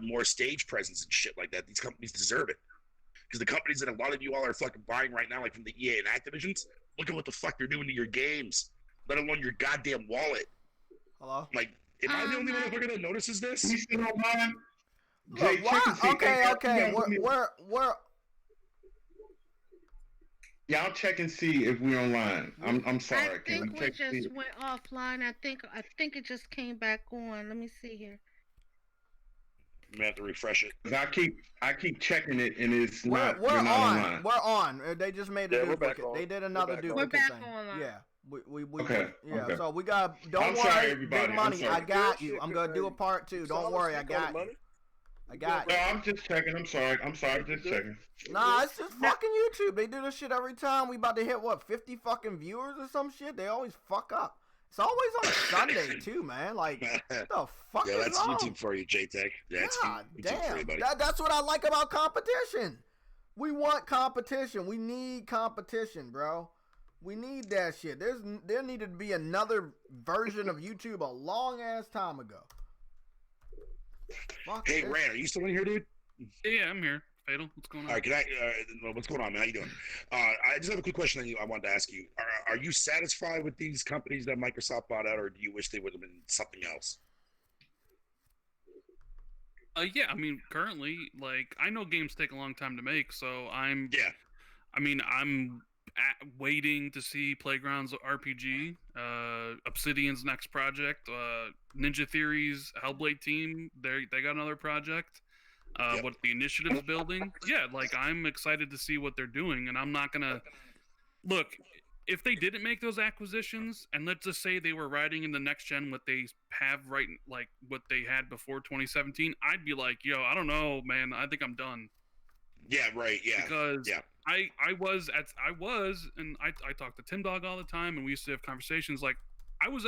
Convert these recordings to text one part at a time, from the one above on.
more stage presence and shit like that. These companies deserve it. Because the companies that a lot of you all are fucking buying right now, like from the EA and Activisions, look at what the fuck they're doing to your games, let alone your goddamn wallet. Hello? Like, am I the only one that notices this? We still don't mind. Look, okay. We're Y'all check and see if we're online. I'm sorry. I think we just went offline. I think it just came back on. Let me see here. I'm gonna have to refresh it. I keep checking it and it's not. We're not on. online. We're on. They just made a duplicate. They did another duplicate. We're back thing. online. Yeah. We okay. Yeah. Okay. So we got. Don't I'm worry, sorry, everybody. Big Money. I'm sorry. I got you. I'm gonna do a part 2. Don't worry, I got you. I got you. No, I'm just checking. I'm sorry. Just checking. Nah, it's just fucking YouTube. They do this shit every time. We about to hit what 50 fucking viewers or some shit. They always fuck up. It's always on a Sunday too, man. Like, what the fuck is that's wrong? YouTube for you, JTech. That's God YouTube damn. for you, buddy. That's what I like about competition. We want competition. We need competition, bro. We need that shit. There needed to be another version of YouTube a long ass time ago. Fuck Hey, this. Rand, are you still in here, dude? Yeah, I'm here. Fatal, what's going on? All right, can I? What's going on, man? How you doing? I just have a quick question that I wanted to ask you. Are you satisfied with these companies that Microsoft bought out, or do you wish they would have been something else? Yeah, I mean, currently, like, I know games take a long time to make, so I'm waiting to see Playground's RPG, Obsidian's next project, Ninja Theory's Hellblade team. They got another project. What the initiative's building. Yeah, like, I'm excited to see what they're doing, and I'm not gonna look. If they didn't make those acquisitions, and let's just say they were riding in the next gen what they have right, like what they had before 2017, I'd be like, yo, I don't know, man. I think I'm done. Yeah, right. Yeah, because I was, and I talked to Tim Dog all the time, and we used to have conversations. Like, I was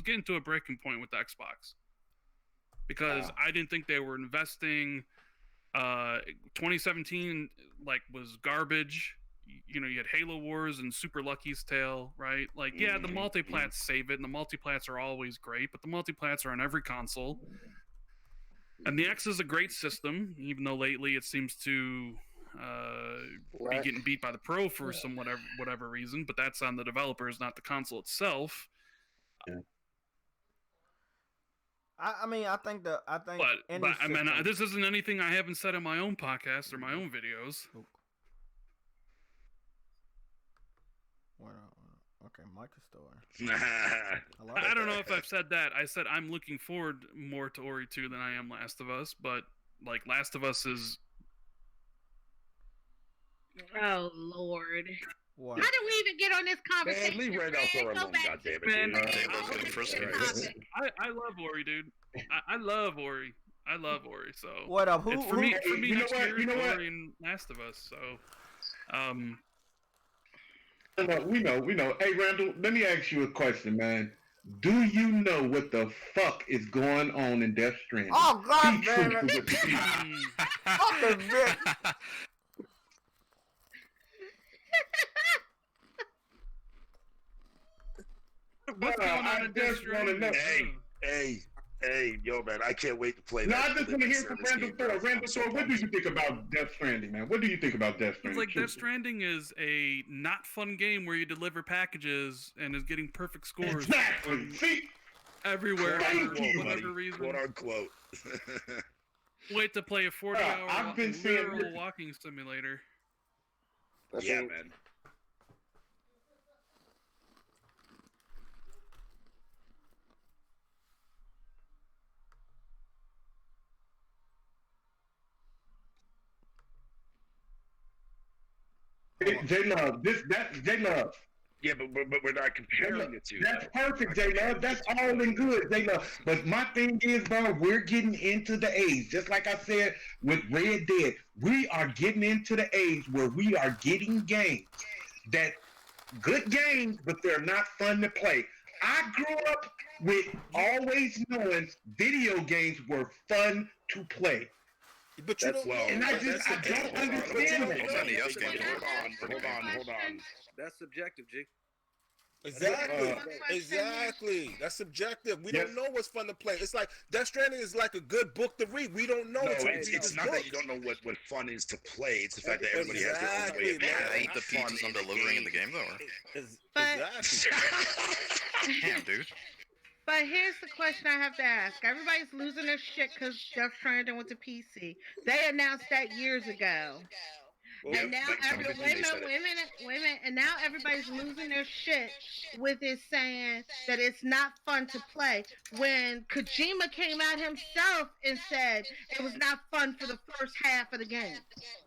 getting to a breaking point with the Xbox because I didn't think they were investing. 2017 like was garbage. You know, you had Halo Wars and Super Lucky's Tale, right? Like, yeah, the multiplats save it, and the multiplats are always great, but the multiplats are on every console. And the X is a great system, even though lately it seems to be getting beat by the Pro for some whatever reason, but that's on the developers, not the console itself. Yeah. I mean, I think. But I mean, this isn't anything I haven't said in my own podcast or my own videos. Okay, Mike is still there. I don't know if I've said that. I said I'm looking forward more to Ori 2 than I am Last of Us, but like Last of Us is. Oh Lord. What? How did we even get on this conversation? Man, leave Red out there alone, goddammit. Man, I love Ori, dude. I love Ori. I love Ori. So what up? It's for me, next year, Ori and Last of Us. So, We know. Hey, Randall, let me ask you a question, man. Do you know what the fuck is going on in Death Stranding? Oh God, damn it! Fucking bitch. What's going on in Death Stranding? Hey, yo, man, I can't wait to play that. No, I just want to hear from Randall Thor. Randall Thor, what do you think about Death Stranding, man? What do you think about Death Stranding? It's like Death Stranding is a not fun game where you deliver packages and is getting perfect scores. Exactly. See? Everywhere for whatever reason. Quote unquote. Wait to play a 40-hour literal walking simulator. Yeah, man. J-Love, that's J-Love. Yeah, but we're not comparing the two. That's perfect, J-Love. That's all in good, J-Love. But my thing is, bro, we're getting into the age, just like I said with Red Dead, we are getting into the age where we are getting games that good games, but they're not fun to play. I grew up with always knowing video games were fun to play. But you don't. And I don't understand that. Hold on. That's subjective, G. Exactly. One question. Exactly. That's subjective. We Yes. don't know what's fun to play. It's like Death Stranding is like a good book to read. We don't know. No, until we it's, read it's the not book. that you don't know what fun is to play. It's the fact that everybody has their own way Exactly, of man. Yeah, having eat the fun pizzas I'm in the delivering in the game. game, though. But- Exactly. Damn, dude. But here's the question I have to ask. Everybody's losing their shit because Death Stranding went to PC. They announced that years ago. Well, And now, like 2015 wait they a said minute, it. wait a minute. And now everybody's losing their shit with it saying that it's not fun to play. When Kojima came out himself and said it was not fun for the first half of the game.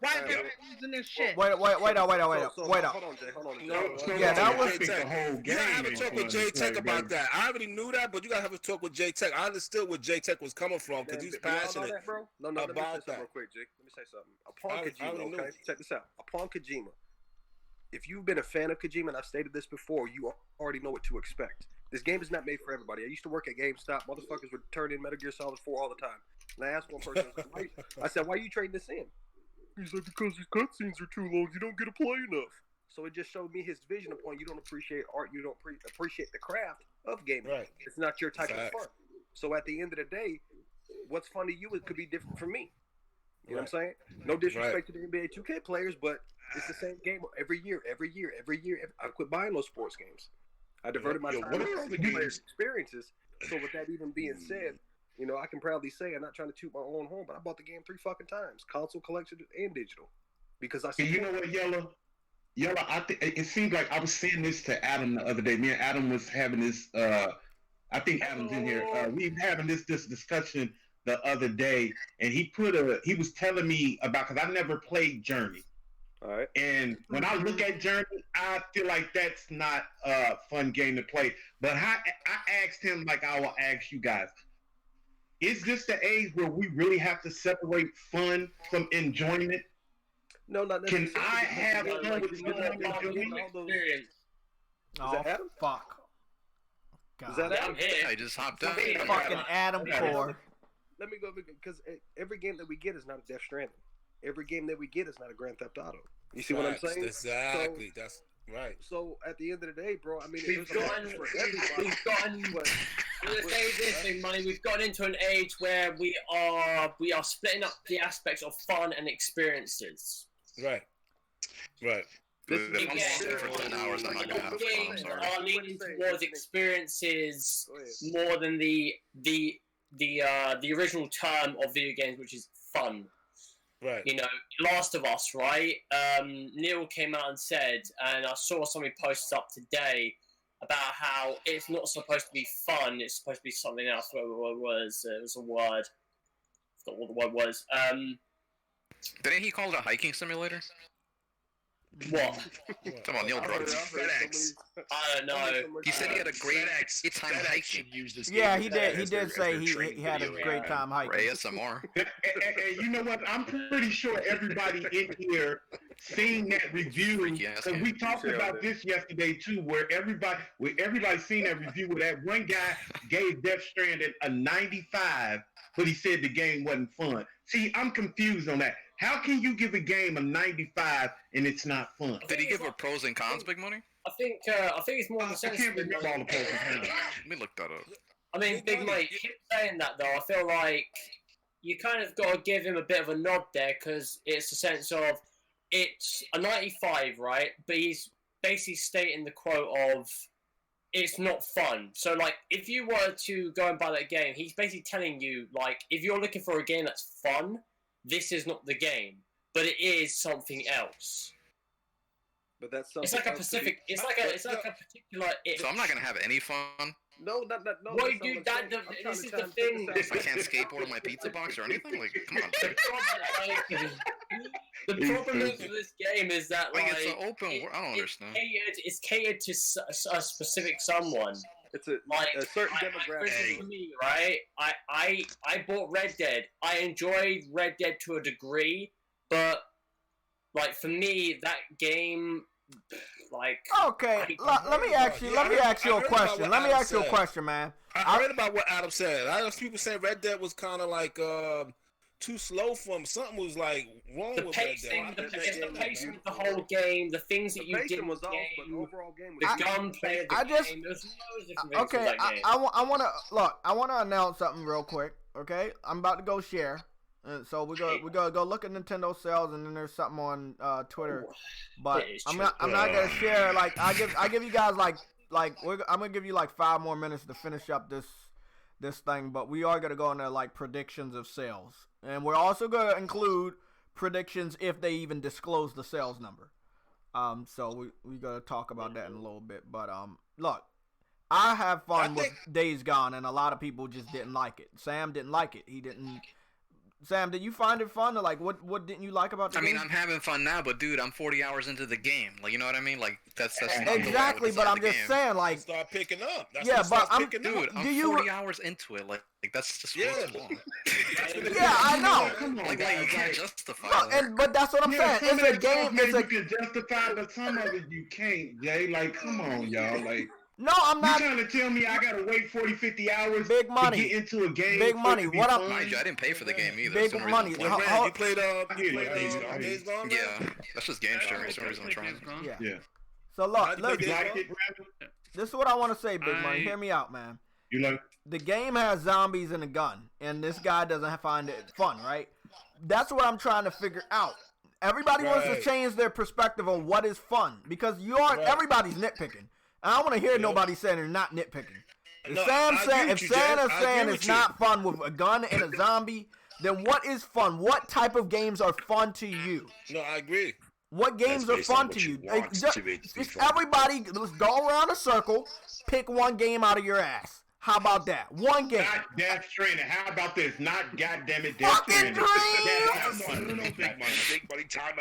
Why is everybody losing their shit? Wait up. Hold on, Jay. Hold on. No, Yeah, that was- I think the whole You game. gotta have a ain't talk with fun to JayTech play, about baby. that. I already knew that, but you gotta have a talk with JayTech. I understood where JayTech was coming from because he's passionate. That, bro? No, let me say about something that. real quick, Jake. Let me say something. Upon I Kojima, already knew. okay? Check this out. Upon Kojima, if you've been a fan of Kojima, and I've stated this before, you already know what to expect. This game is not made for everybody. I used to work at GameStop. Motherfuckers would turn in Metal Gear Solid 4 all the time. And I asked one person, I said, why are you trading this in? He's like, because these cutscenes are too long. You don't get to play enough. So it just showed me his vision upon you don't appreciate art. You don't appreciate the craft of gaming. Right. It's not your type Facts. of fun. So at the end of the day, what's fun to you, it could be different from me. You know what I'm saying? No disrespect to the NBA 2K players, but it's the same game every year. I quit buying those sports games. I diverted my time what are to all the players' games? experiences. So with that even being said, you know, I can proudly say I'm not trying to toot my own horn, but I bought the game 3 fucking times, console, collection, and digital, because I. And you know what, Yellow? I think it seems like I was saying this to Adam the other day. Me and Adam was having this. I think Adam's in here. We were having this discussion the other day, and he was telling me about, because I never played Journey. All right. And when I look at Journey, I feel like that's not a fun game to play. But I asked him, like I will ask you guys, is this the age where we really have to separate fun from enjoyment? No, not Can necessarily. I have fun Like, with you the know, enjoyment? all those- Is Oh, that Adam? fuck. God. Is that Yeah, Adam? I just hopped out. Fucking Adam Core. Let me go, because every game that we get is not a Death Stranding. Every game that we get is not a Grand Theft Auto. You see what I'm Facts. saying? Exactly. That's right. So at the end of the day, bro, I mean, We've there's a gotten, market for everybody. we've gotten. But- I'm gonna say this thing, money. We've gotten into an age where we are splitting up the aspects of fun and experiences. Right. Right. If I'm Yeah. sitting for 10 hours, I'm not gonna have fun. I'm Games sorry. are leaning towards experiences Go ahead. more than the original term of video games, which is fun. Right. You know, Last of Us, right? Neil came out and said, and I saw somebody post up today about how it's not supposed to be fun, it's supposed to be something else. What it was a word. I forgot what the word was. Didn't he call it a hiking simulator? What? Come on, Neil brought it. FedEx. I don't know. He said he had a great FedEx time should hiking. use this Yeah, game he as did. their- He as their- did as say their he training had a video. great time For hiking. ASMR. And you know what? I'm pretty sure everybody in here seen that review, Freaky ass because game. we talked about this yesterday too, where everybody seen that review where that one guy gave Death Stranding a 95, but he said the game wasn't fun. See, I'm confused on that. How can you give a game a 95 and it's not fun? Did he give a pros and cons, Big Money? I think it's more of I a sense. can't remember all the pros and cons. Let me look that up. I mean, Big Mate, keep saying that though. I feel like you kind of got to give him a bit of a nod there, because it's a sense of it's a 95, right? But he's basically stating the quote of it's not fun. So, like, if you were to go and buy that game, he's basically telling you, like, if you're looking for a game that's fun, this is not the game, but it is something else. But that's something. It's like a else to be- specific. It's like a particular. Itch. So I'm not gonna have any fun No. Well, that's not you- what I'm that- saying. the- I'm trying this to is try the and figure thing. this I out. can't skateboard on my pizza box or anything. Like, come on. The problem is with this game is that Like, like it's an open world. I don't understand. It's catered to a specific someone. It's a Like certain for demographic. instance, for me, right? I bought Red Dead. I enjoyed Red Dead to a degree, but like for me, that game, like Okay, let me ask you a question. Let me ask you a question, man. I heard about what Adam said. I heard people saying Red Dead was kind of like too slow for him. Something was like wrong The with pacing, that. the pacing of the whole game, the things that The you did pacing in was the off, but game, overall game the was gunplay of the I just- game. There's loads of different things Okay, with that game. I want to look. I want to announce something real quick. Okay, I'm about to go share. So we go look at Nintendo sales, and then there's something on Twitter. But It is I'm true. not gonna share. Like I give you guys I'm gonna give you like 5 more minutes to finish up this thing. But we are gonna go into like predictions of sales, and we're also gonna include predictions if they even disclose the sales number. So we gotta talk about that in a little bit. But look. I have fun with Days Gone, and a lot of people just didn't like it. Sam didn't like it. He didn't. Sam, did you find it fun? Or like, what didn't you like about the game? I mean, I'm having fun now, but dude, I'm 40 hours into the game. Like, you know what I mean? Like, that's not the way I would Exactly, but decide I'm the just game. saying, like, Start picking up. That's Yeah, when it but starts I'm- picking Dude, up. I'm Do you- 40 hours into it. Like that's just way too long. yeah, I know. Come on, Like, guys. you can't justify Look, that. but that's what I'm saying. some It's of a that game. stuff, man, It's a you can justify, but some of it you can't, Jay. Like, come on, y'all. Like, no. I'm you not. trying to tell me I gotta wait 40, 50 hours Big money. to get into a game? Big for it money. to be What I'm- fun? Mind you, I didn't pay for the game either. Big That's the only money. reason I'm How- playing. how- You played Days Gone. Days Gone, man? Yeah, that's just game sharing. That's the only reason I'm trying. Yeah. Yeah. So How'd look, you play look. Days You Gone? liked it, Brandon? This is what I want to say, Big Money. I- Hear me out, man. You like? The game has zombies and a gun, and this guy doesn't find it fun, right? That's what I'm trying to figure out. Everybody wants to Right. change their perspective on what is fun because you aren't. Right. Everybody's nitpicking. I don't want to hear Yep. nobody saying they're not nitpicking. If No, Sam I agree saying with if you, Sam Jay. is I saying agree it's with you. not fun with a gun and a zombie, then what is fun? What type of games are fun to you? No, I agree. What games That's are based on fun what to you you? want Like, to just, be just fun. everybody, let's go around a circle, pick one game out of your ass. How about that? One game. Not Death Stranding. How about this? Not goddamn it, Death Fucking Stranding. dream! That's No, fun. no, big money, big money. Time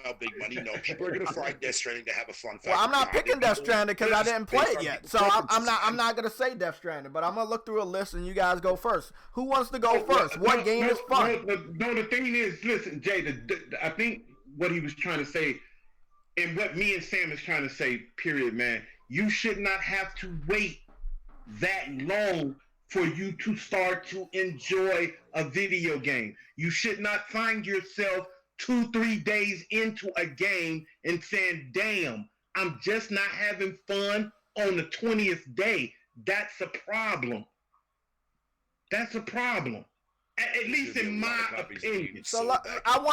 out, big money. No, people are gonna find Death Stranding to have a fun factor. Well, I'm not picking Death Stranding because I didn't play based it on yet, people's so I'm preferences. not gonna say Death Stranding, but I'm gonna look through a list and you guys go first. Who wants to go first? What game is fun? No, the thing is, listen, Jay, I think what he was trying to say, and what me and Sam is trying to say, period, man, you should not have to wait that long for you to start to enjoy a video game. You should not find yourself 2-3 days into a game and saying, damn, I'm just not having fun on the 20th day. That's a problem. That's a problem. At least in my opinion. So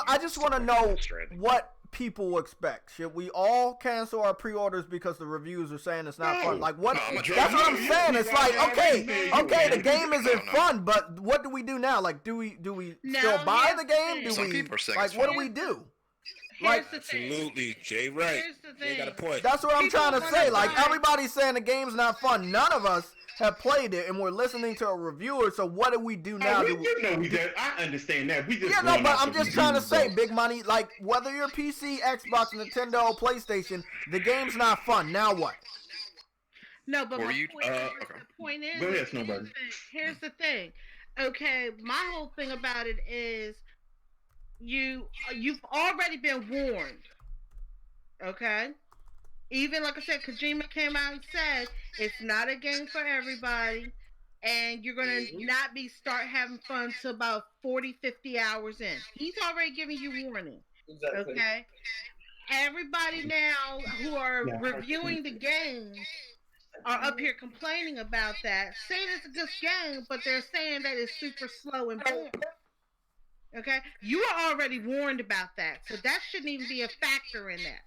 I just want to know what people expect. Should we all cancel our pre-orders because the reviews are saying it's not fun? Like what? No, I'm a That's what I'm saying. It's like okay, the game isn't No. fun, but what do we do now? Like, do we No, still buy here's the the game? thing. Do Some we people are saying like it's what do fun. we do? Here's Like, the thing. Absolutely, Jay. Right. Here's the You got a thing. point. That's what I'm People trying to wanna say. Like buy- everybody's saying the game's not fun. None of us have played it, and we're listening to a reviewer. So what do we do now? Do we, I understand that. We just yeah, no, going but off I'm the just trying to reviews, say, though. big money. Like whether you're PC, Xbox, Nintendo, PlayStation, the game's not fun. Now what? No, but Were my you- point, okay. the point is, Go ahead, Snowbird. here's the thing. Okay, my whole thing about it is you've already been warned. Okay? Even like I said, Kojima came out and said it's not a game for everybody, and you're gonna not start having fun till about 40, 50 hours in. He's already giving you warning. Exactly. Okay? Everybody now who are reviewing the game are up here complaining about that, saying it's a good game, but they're saying that it's super slow and boring. Okay? You are already warned about that, so that shouldn't even be a factor in that.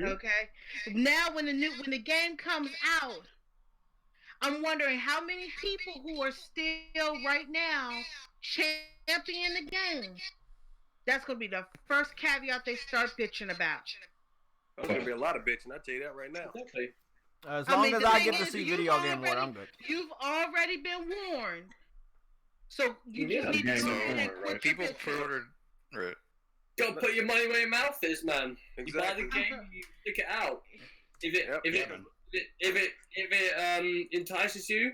Okay? Now when the game comes out, I'm wondering how many people who are still right now championing the game. That's gonna be the first caveat they start bitching about. There's gonna be a lot of bitching. I tell you that right now. Exactly. As I long mean, as the I thing get to is, see you've video game more, already- I'm good. You've already been warned, so you just need to game go is ahead and over, quit right? your People bitching. pre-ordered. Right. Gotta put your money where your mouth is, man. Exactly. You buy the game, you stick it out. If it Yep. if it man. if it entices you,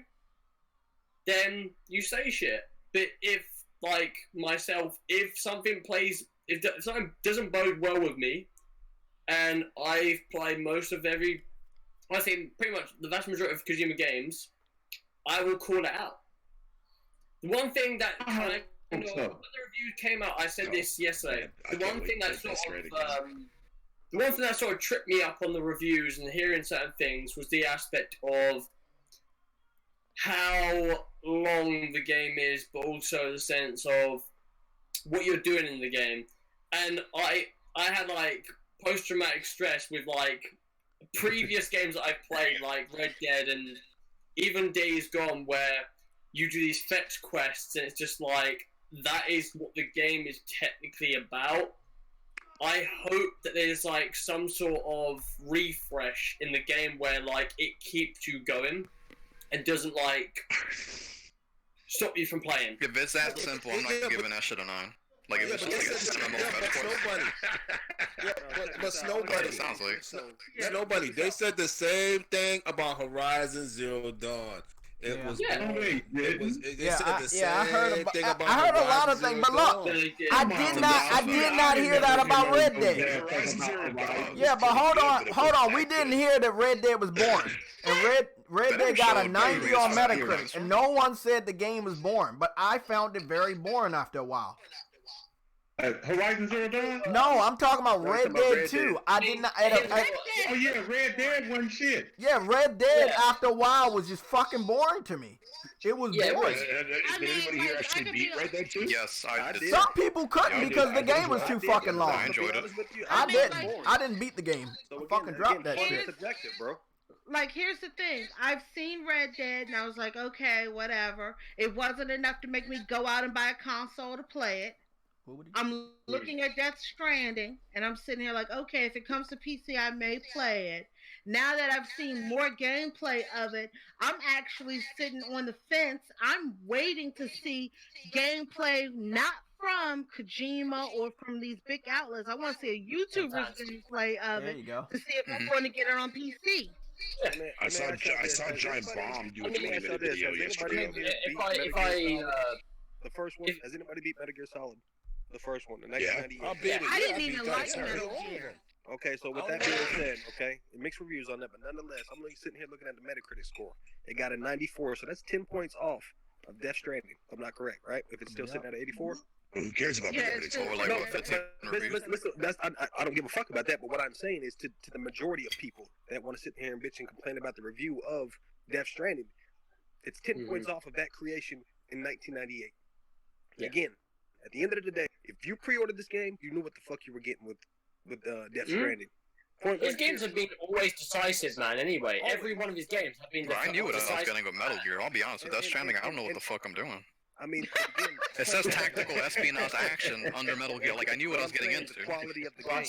then you say shit. But if like myself, if something doesn't bode well with me, and I've played most of I think pretty much the vast majority of Kojima games, I will call it out. The one thing that kind of when the review came out, I said this yesterday. The one thing that sort of tripped me up on the reviews and hearing certain things was the aspect of how long the game is, but also the sense of what you're doing in the game. And I had like post-traumatic stress with like previous games that I've played, like Red Dead and even Days Gone, where you do these fetch quests and it's just like, that is what the game is technically about. I hope that there's like some sort of refresh in the game where like it keeps you going and doesn't like stop you from playing. If it's that simple, I'm not giving that shit a 9. Like if it's just like but Snowbunny, it sounds like Snowbunny. They said the same thing about Horizon Zero Dawn. It was. I heard a lot of things, but look, I did not hear that about Red Dead. Yeah, but hold on. We didn't hear that Red Dead was boring, and Red Dead got a 90 on Metacritic, and no one said the game was boring, but I found it very boring after a while. Horizon Zero Dawn? No, I'm talking about Red Dead 2. I did not. Oh yeah, Red Dead wasn't shit. Yeah, Red Dead after a while was just fucking boring to me. It was boring. Did anybody here actually beat Red Dead 2? Yes, I did. Some people couldn't because the game was too fucking long. I enjoyed it. I didn't. I didn't beat the game. I fucking dropped that shit. Subjective, bro. Like, here's the thing. I've seen Red Dead, and I was like, okay, whatever. It wasn't enough to make me go out and buy a console to play it. I'm looking at Death Stranding, and I'm sitting here like, okay, if it comes to PC, I may play it. Now that I've seen more gameplay of it, I'm actually sitting on the fence. I'm waiting to see gameplay not from Kojima or from these big outlets. I want to see a YouTuber's gameplay of it to see if I'm going to get it on PC. I saw Giant Bomb do a 20-minute video yesterday. The first one, has anybody beat Metal Gear Solid? The first one, the 1998. I didn't even like Metal Gear. Okay, so with that being said, okay, mixed reviews on that, but nonetheless, I'm sitting here looking at the Metacritic score. It got a 94, so that's 10 points off of Death Stranding. If I'm not correct, right? If it's still sitting at 84. Who cares about Metacritic score? I don't give a fuck about that, but what I'm saying is to the majority of people that want to sit here and bitch and complain about the review of Death Stranding, it's 10 points off of that creation in 1998. Yeah. Again, at the end of the day, if you pre-ordered this game, you knew what the fuck you were getting with Death Stranding. His games have been always decisive, man. Anyway, every one of his games have been. I knew what I was getting with Metal Gear. I'll be honest with Death Stranding. I don't know what the fuck I'm doing. I mean, again, it says tactical espionage action under Metal Gear. Like I knew what I was getting into. Quality of the game.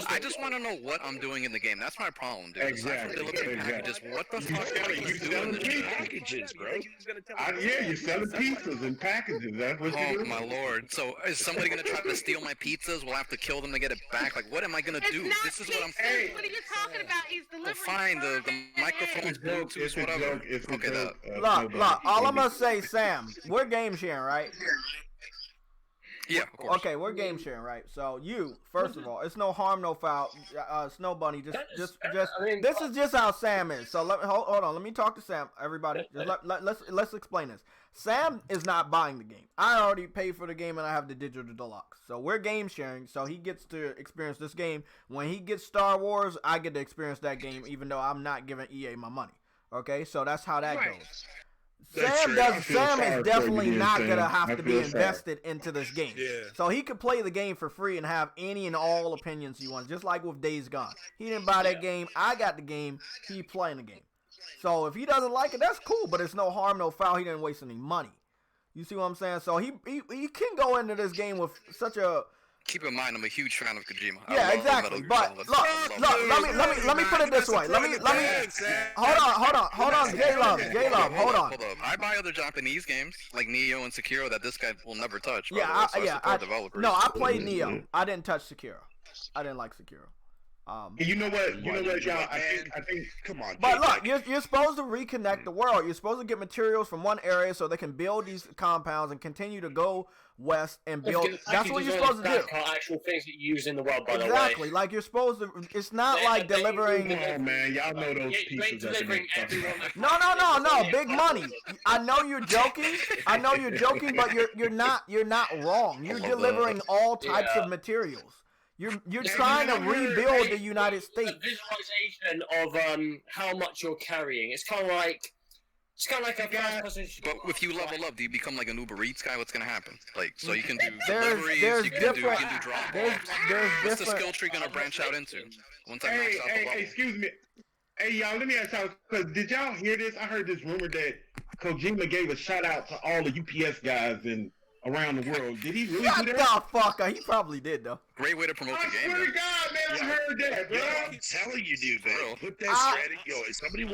I just want to know what I'm doing in the game. That's my problem, dude. Exactly. Packages. What the fuck are you doing? Packages, bro. Yeah, you're selling pizzas and packages. That's what you're doing. Oh my lord! So is somebody gonna try to steal my pizzas? We'll have to kill them to get it back. Like, what am I gonna do? This is what I'm saying. What are you talking about? He's delivering. Fine. The microphone's Bluetooth, whatever. Okay, that. Look. All I'm gonna say, Sam, we're game sharing, right? Yeah, of course. Okay, we're game sharing, right? So you, first of all, it's no harm, no foul. Snow Bunny, just. This is just how Sam is. So hold on. Let me talk to Sam. Everybody, let's explain this. Sam is not buying the game. I already paid for the game and I have the digital deluxe. So we're game sharing. So he gets to experience this game. When he gets Star Wars, I get to experience that game, even though I'm not giving EA my money. Okay, so that's how that goes. Sam is definitely not gonna have to be invested into this game. Yeah. So he could play the game for free and have any and all opinions he wants, just like with Days Gone. He didn't buy that game. I got the game. He playing the game. So if he doesn't like it, that's cool. But it's no harm, no foul. He didn't waste any money. You see what I'm saying? So he can go into this game with such a. Keep in mind, I'm a huge fan of Kojima. Yeah, exactly. But look, let me put it this way. Let me. Hold on. J-Love, hold on. Hold up. I buy other Japanese games like Neo and Sekiro that this guy will never touch. Yeah, I played Neo. I didn't touch Sekiro. I didn't like Sekiro. And you know what? You know what, y'all? I think. Come on. But look, JayTech. you're supposed to reconnect the world. You're supposed to get materials from one area so they can build these compounds and continue to go west and build. That's what you're supposed to do. Actual things that you use in the world, by the way. Exactly. Like you're supposed to. It's not like delivering. Come on, man. Y'all know those You ain't pieces. delivering everyone. No. Big money. I know you're joking. But you're not wrong. You're delivering all types of materials. You're trying to rebuild the United States. The visualization of how much you're carrying. It's kind of like a first-person. But if you level up, do you become like an Uber Eats guy? What's gonna happen? Like, so you can do There's deliveries, you can do drop there's offs. What's the different. skill tree gonna branch out into? Once I max out the Hey, level. excuse me. Hey, y'all, let me ask y'all, because did y'all hear this? I heard this rumor that Kojima gave a shout out to all the UPS guys and around the world. Did he really Shut do the that? fuck up. He probably did though. Great way to promote I the game. swear to Man. God, man, I heard that, bro. I'm telling you, dude, man. Put that Stranding. If somebody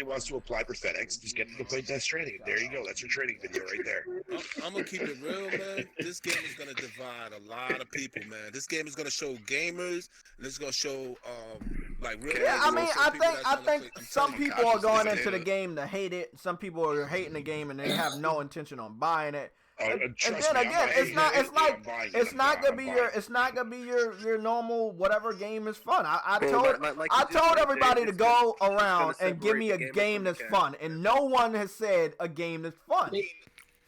wants to apply, for FedEx, just get them to play Death Stranding. There you go. That's your training video right there. I'm gonna keep it real, man. This game is gonna divide a lot of people, man. This game is gonna show gamers, and it's gonna show like real. Yeah, I mean, I think I'm some telling you, people are conscious going is into the hated. game to hate it. Some people are hating the game and they have no intention on buying it. And Trust then me, again, I'm it's not. It's I'm like buying it. it's I'm not gonna buying be it. your. It's not gonna be your normal whatever game is fun. I Well, told like I you just told said, everybody Jay, to it's go gonna around and give separate me the a gamer game from the that's cat. fun, and no one has said a game that's fun.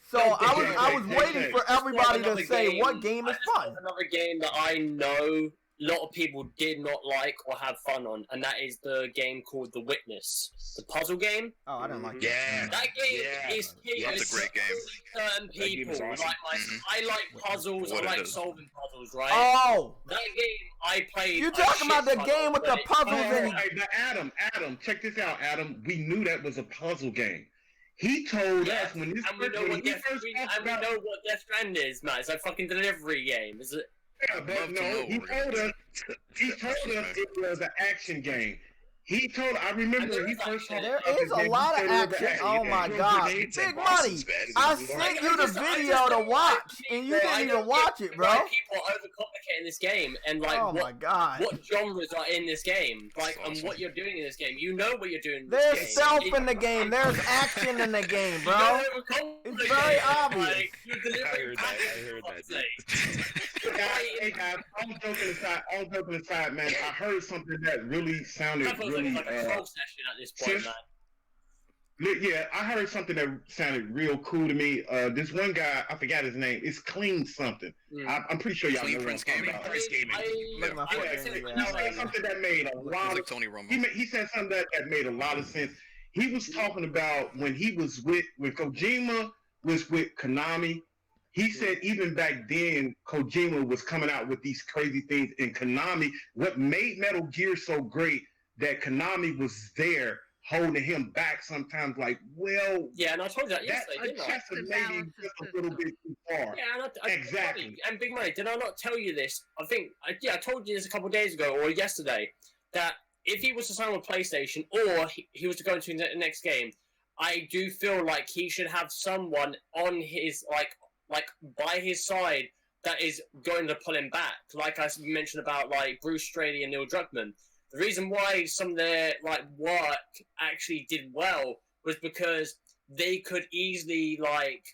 So I was waiting for everybody to say what game is fun. Another game that I know a lot of people did not like or have fun on, and that is the game called The Witness, the puzzle game. Oh, I didn't like Yeah. That game is That's a great game. certain That game people. is awesome. I like puzzles. What I it like is. solving puzzles, right? Oh, That game I played. you a talking about shit the ton game of, with but the it- puzzles Oh, and hey, but Adam, check this out, Adam. We knew that was a puzzle game. He told Yeah, us when this and we know when what he Death, first we, talked and we about know what Death Stranding is, man. It's a fucking delivery game. Is it? yeah, I'd but love to know no, what he we're gonna told do. us it was an action game. I remember And he there first is talked there about is this a game. He lot said of it was an action. Oh my Throw god, grenades big at money! bosses, man. I It's like- sent you the video to watch, and you didn't even watch it, bro. People are overcomplicating this game, and like Oh my god. what genres are in this game, like, That's and awesome. what you're doing in this game. You know what you're doing. In There's this stealth game. in the game. There's action in the game, You bro. don't overcomplicate It's very it, obvious. Like, you're delivering I packages, heard for that, fuck's sake. Hey guys, all joking aside, man. I heard something that really sounded That feels really like a troll session at this point, since- man. Yeah, I heard something that sounded real cool to me. This one guy, I forgot his name. It's Clean something. I'm pretty sure y'all Clean know what I'm Prince talking Gaming. about. Prince Gaming. Look at my Yeah, fucking he video. said something that made a It's lot like of Tony Romo. he said something that made a lot of sense. He was talking about when he was when Kojima was with Konami. He said even back then Kojima was coming out with these crazy things, and Konami, what made Metal Gear so great, that Konami was there holding him back sometimes. Like, well, Yeah, and I told you that that yesterday, didn't I? just To maybe balance just the a little system. bit too far. Yeah, and Exactly. And Big Money, did I not tell you this? I think, I told you this a couple of days ago or yesterday, that if he was to sign with PlayStation or he was to go into the next game, I do feel like he should have someone on his, like by his side that is going to pull him back. Like I mentioned about, like, Bruce Straley and Neil Druckmann. The reason why some of their, like, work actually did well was because they could easily, like,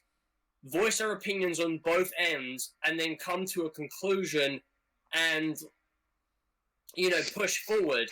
voice their opinions on both ends and then come to a conclusion and, push forward.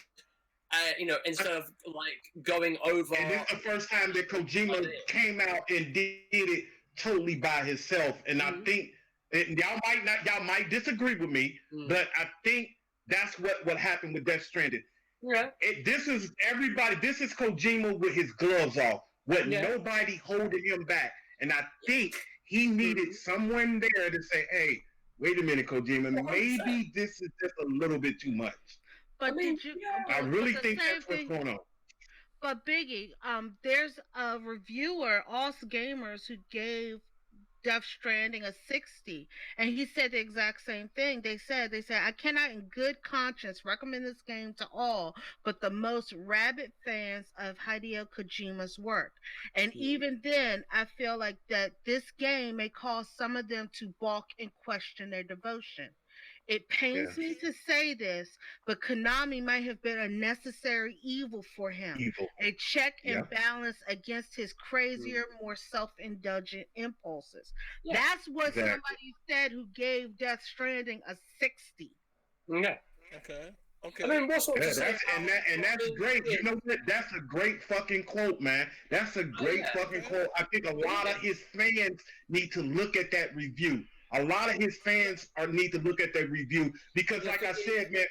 Instead of, like, going over. And this is the first time that Kojima came out and did it totally by himself. And I think and y'all might disagree with me, but I think that's what happened with Death Stranding. Yeah. This is Kojima with his gloves off, with nobody holding him back. And I think he needed someone there to say, hey, wait a minute, Kojima, maybe this is just a little bit too much. But did you? I but really the think same that's what's thing- going on. But Biggie, there's a reviewer, Us Gamers, who gave Death Stranding a 60, and he said the exact same thing. They said, I cannot in good conscience recommend this game to all, but the most rabid fans of Hideo Kojima's work. And even then, I feel like that this game may cause some of them to balk and question their devotion. It pains me to say this, but Konami might have been a necessary evil for him. A check and balance against his crazier, more self-indulgent impulses. Yeah. That's what somebody said who gave Death Stranding a 60. Yeah. Okay. Okay. I mean, what's That's great. You know what? That's a great fucking quote, man. That's a great fucking quote. I think a lot of his fans need to look at that review. A lot of his fans need to look at that review because, like I said, man,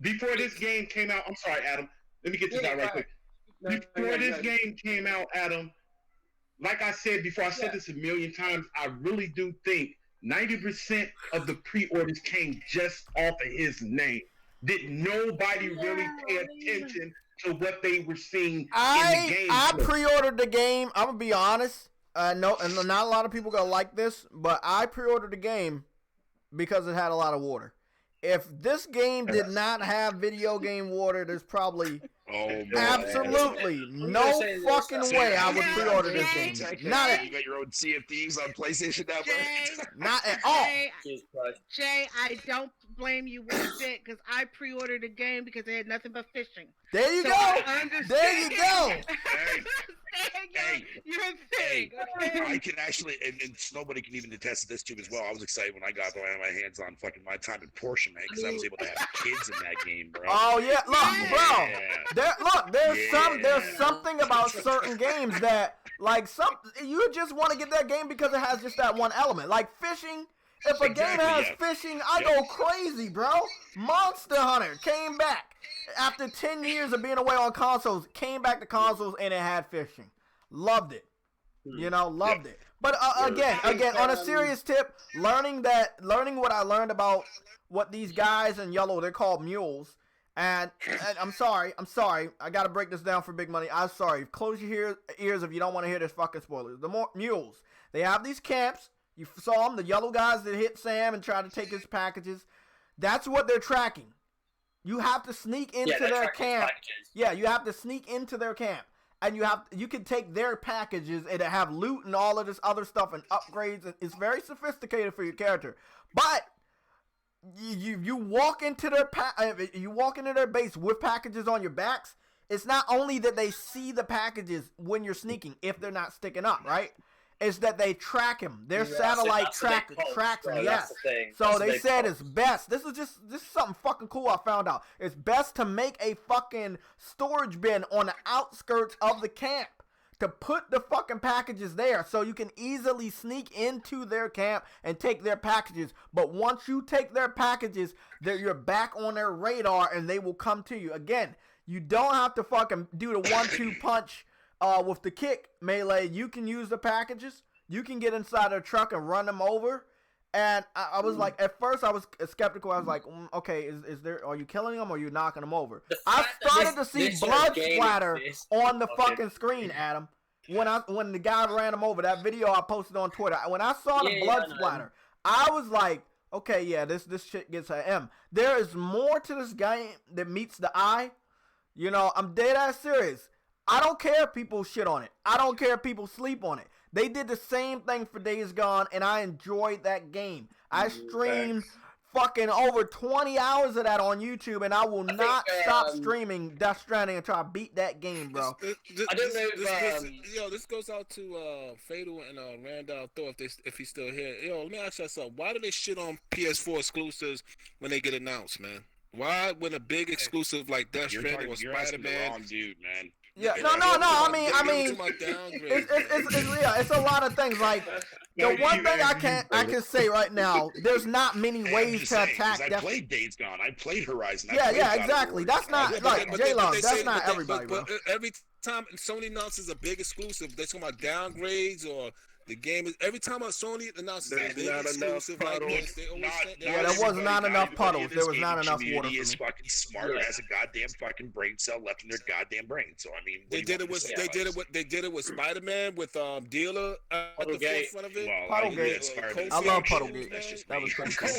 before this game came out, I'm sorry, Adam. Let me get this out right quick. Before this game came out, Adam, like I said before, I said this a million times, I really do think 90% of the pre-orders came just off of his name. Did nobody really pay attention to what they were seeing in the game? I pre-ordered the game. I'm gonna be honest. No, and not a lot of people gonna like this, but I pre-ordered the game because it had a lot of water. If this game did not have video game water, there's probably absolutely no fucking way I would pre-order this game. Not at, you got your own CFDs on PlayStation now, bro? Not at all. Jay, I don't blame you one bit because I pre-ordered a game because it had nothing but fishing. There you go. There you go. Hey, I can actually, and nobody can even attest to this too as well. I was excited when I got my hands on fucking My Time in Portia, man, because I was able to have kids in that game, bro. Oh yeah, look, bro. There's something about certain games that, like, you just want to get that game because it has just that one element, like fishing. If a game has fishing, I go crazy, bro. Monster Hunter came back after 10 years of being away on consoles, came back to consoles, and it had fishing. Loved it. You know, loved it. But again, on a serious tip, learning what I learned about what these guys in yellow, they're called mules. And I'm sorry, I gotta break this down for Big Money. I'm sorry. Close your ears if you don't want to hear this fucking spoilers. The mules, they have these camps. You saw them, the yellow guys that hit Sam and tried to take his packages. That's what they're tracking. You have to sneak into their camp. Yeah, you have to sneak into their camp. And you can take their packages and have loot and all of this other stuff and upgrades. And it's very sophisticated for your character. But you walk into their base with packages on your backs. It's not only that they see the packages when you're sneaking, if they're not sticking up, right? Is that they track him. Their satellite tracks him. Yes. So they said it's best. This is something fucking cool I found out. It's best to make a fucking storage bin on the outskirts of the camp to put the fucking packages there so you can easily sneak into their camp and take their packages. But once you take their packages, you're back on their radar and they will come to you. Again, you don't have to fucking do the 1-2 punch with the kick melee. You can use the packages. You can get inside their truck and run them over. And I was like, at first I was skeptical. I was like, okay, are you killing them or are you knocking them over? I started to see blood splatter on the fucking screen, Adam. When the guy ran him over, that video I posted on Twitter. When I saw the blood splatter, I was like, okay, yeah, this shit gets an M. There is more to this game that meets the eye. You know, I'm dead ass serious. I don't care if people shit on it. I don't care if people sleep on it. They did the same thing for Days Gone, and I enjoyed that game. I streamed fucking over 20 hours of that on YouTube, and I will not stop streaming Death Stranding until I beat that game, bro. I don't know this goes out to Fatal and Randolph Thor if he's still here. Yo, let me ask you something. Why do they shit on PS4 exclusives when they get announced, man? Why, when a big exclusive like Death Stranding or Spider-Man? Wrong dude, man. Yeah, no. I mean, it's a lot of things. Like the one thing I can say right now, there's not many ways to attack. I played Days Gone. I played Horizon. Yeah, exactly. That's not like J-Love. That's not everybody, bro. Every time Sony announces a big exclusive, they're talking about downgrades or. The game is every time Sony announces a big exclusive like this, they always there was not enough puddles. There was not enough water for me. Is fucking smart. Has a goddamn fucking brain cell left in their goddamn brain. So I mean, they did it with Spider-Man with Dealer at the forefront of it. Puddlegate. I love Puddlegate. That was pretty cool.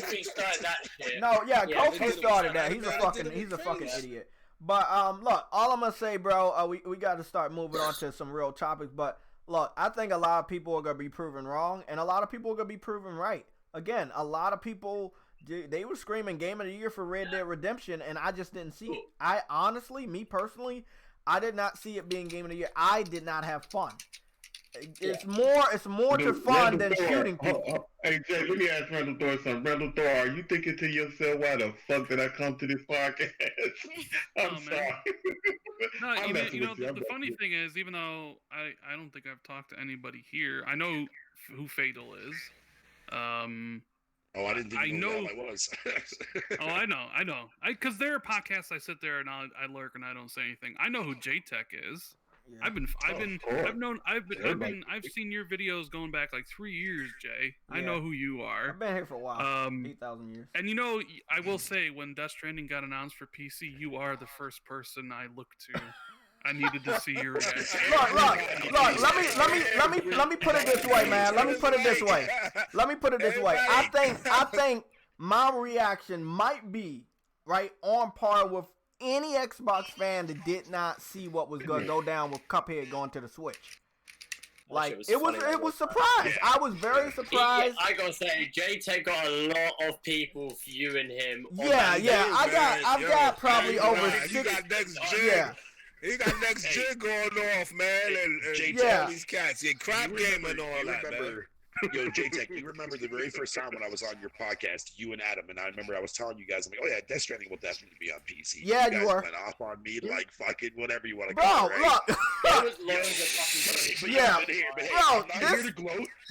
No, yeah, Kofi started that. He's a fucking idiot. But look, all I'm gonna say, bro, we got to start moving on to some real topics, but. Look, I think a lot of people are going to be proven wrong, and a lot of people are going to be proven right. Again, a lot of people They were screaming Game of the Year for Red Dead Redemption, and I just didn't see it. I honestly, me personally, I did not see it being Game of the Year. I did not have fun. It's more to fun than shooting people. Hey Jay, let me ask Randall Thor something. Randall Thor, are you thinking to yourself, why the fuck did I come to this podcast? I'm sorry. No, the funny thing is, even though I don't think I've talked to anybody here, I know who Fatal is. I didn't think you know who I was. I know. Because there are podcasts I sit there and I lurk and I don't say anything. I know who JayTech is. Yeah. I've seen your videos going back like 3 years, Jay. Yeah. I know who you are. I've been here for a while. 8,000 years. And I will say, when Death Stranding got announced for PC, you are the first person I looked to. I needed to see your reaction. Look. Let me put it this way, man. Let me put it this way. I think my reaction might be right on par with any Xbox fan that did not see what was going to go down with Cuphead going to the Switch. Like it was surprise. I was very surprised. I gotta say, JayTech got a lot of people viewing him. I've got probably over 6. You got next gen. He got next gen going off, man, and all these cats, crap game and all that, man. Yo, JayTech, you remember the very first time when I was on your podcast, you and Adam, and I remember I was telling you guys, I'm like, oh yeah, Death Stranding will definitely be on PC. Yeah, you guys were. went off on me like fucking whatever you want to call it, right?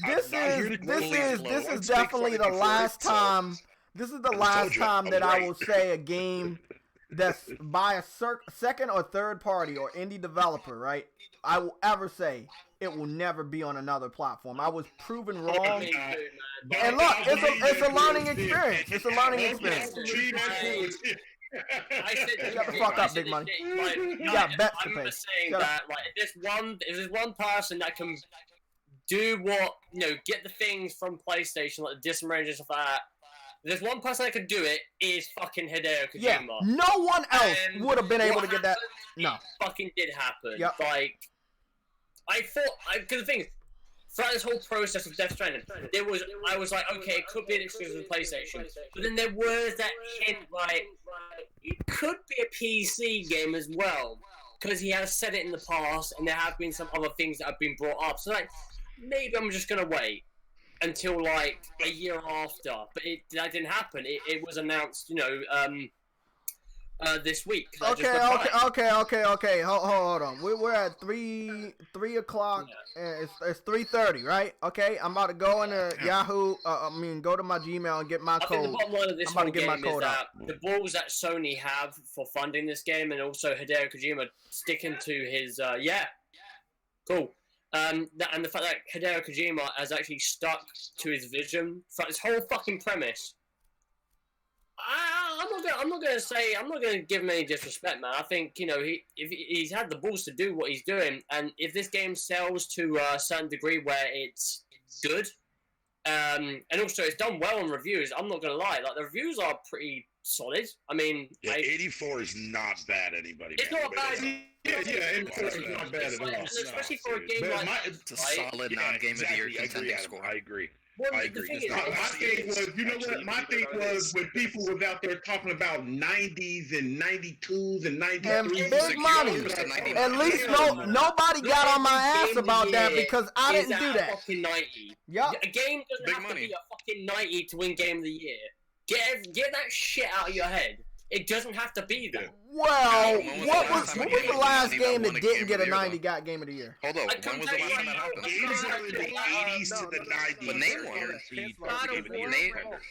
This is definitely the last time. This is the last time that I will say a game that's by a second or third party or indie developer, right? I will ever say it will never be on another platform. I was proven wrong. And look, it's a learning experience. It's a learning experience. Shut the fuck up, Big Money. You got bets to pay. I'm just saying that, like, if there's one person that can do what, get the things from PlayStation, like the disc range and stuff like that, there's one person that could do it, is fucking Hideo Kojima. Yeah, no one else would have been able to get that. No. It fucking did happen. Yep. Like, because the thing is, throughout this whole process of Death Stranding, I was like, okay, it could be an exclusive to PlayStation. But then there was that hint, like, it could be a PC game as well. Because he has said it in the past, and there have been some other things that have been brought up. So, like, maybe I'm just going to wait until like a year after, but that didn't happen. It was announced, this week. Okay. Hold on. We're at 3 o'clock. Yeah. It's 3:30, right? Okay, I'm about to go into Yahoo. Go to my Gmail and get my code. I think the bottom line of this whole game is that the balls that Sony have for funding this game, and also Hideo Kojima sticking to his cool. And the fact that Hideo Kojima has actually stuck to his vision for this whole fucking premise. I'm not gonna give him any disrespect, man. I think if he's had the balls to do what he's doing, and if this game sells to a certain degree where it's good, and also it's done well on reviews. I'm not gonna lie, like the reviews are pretty solid. I mean, 84 is not bad. It's not bad. It's not bad at all. Especially for a game like it's a solid non-game of the year contending score. I agree. Well, my thing was when people was out there talking about 90s and 92s and 93s. And Big Money. At least nobody got on my ass about that because I didn't do that. Fucking 90. Yep. A game doesn't have to be a fucking 90 to win Game of the Year. Get that shit out of your head. It doesn't have to be that. Well, what was the last game that didn't get a 90 got Game of the Year? Hold on, when was the last time that happened? Games are in the 80s to the 90s. But name one.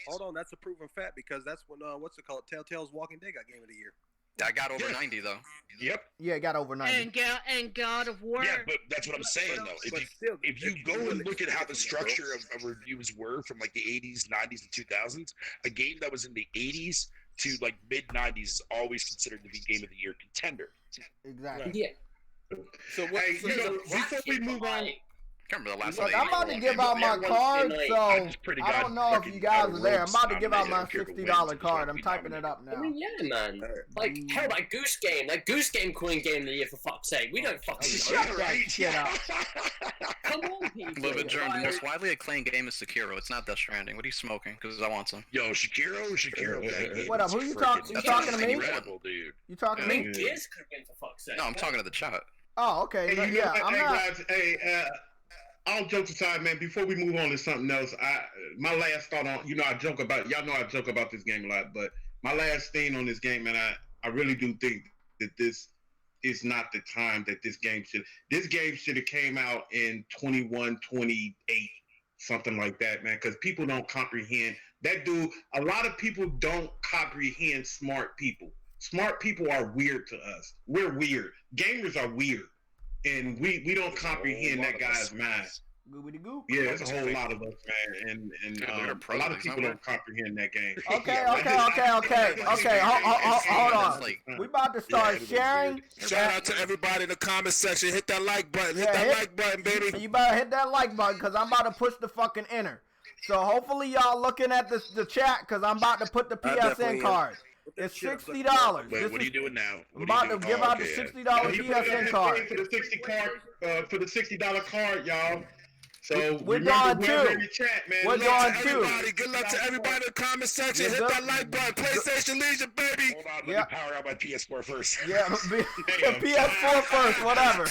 Hold on, that's a proven fact because that's when Telltale's Walking Dead got Game of the Year. I got over 90 though. Yep. Yeah, it got over 90. And God of War. Yeah, but that's what I'm saying though. If you go and look at how the structure of reviews were from like the 80s, 90s, and 2000s, a game that was in the 80s to like mid 90s is always considered to be Game of the Year contender. Exactly. Yeah. So before we move on, can't remember the last Look, one. I'm about to give out my card, so I don't know if you guys are there. I'm about to give out my $60 card. I'm typing it up now. I mean, yeah, man. Like, hell, that Goose Game. That Goose Game Queen Game of the Year, for fuck's sake. We don't fucking know. Shut that shit up. Come on, people. Love it, Germ. The most widely acclaimed game is Sekiro. It's not Death Stranding. What are you smoking? Because I want some. Yo, Sekiro. What up? Who you talking? You talking to me? You talking to me? Gears could win, for fuck's sake. No, I'm talking to the chat. Oh, okay. Hey, Yeah, I'm not. Guys, all jokes aside, man, before we move on to something else, my last thought on, I joke about, y'all know I joke about this game a lot, but my last thing on this game, man, I really do think that this is not the time that this game should have came out in 21, 28, something like that, man, because people don't comprehend. A lot of people don't comprehend smart people. Smart people are weird to us. We're weird. Gamers are weird. And we don't comprehend that guy's mind. Goobity goop. Yeah, there's a whole lot of us, man, and a lot of people don't comprehend that game. Okay. Hold on. We about to start sharing. Shout out to everybody in the comment section. Hit that like button. Hit that like button, baby. You better hit that like button because I'm about to push the fucking enter. So hopefully y'all looking at the chat because I'm about to put the PSN card. It's $60. Wait, what are you doing now? I'm about to give out the $60 PSN card. For the $60 card, y'all. So we're doing two. We're doing two. Good luck to everybody in the comment section. Hit that like button. PlayStation Legion, baby. Hold on, let me power out my PS4 first. Yeah, PS4 first, whatever.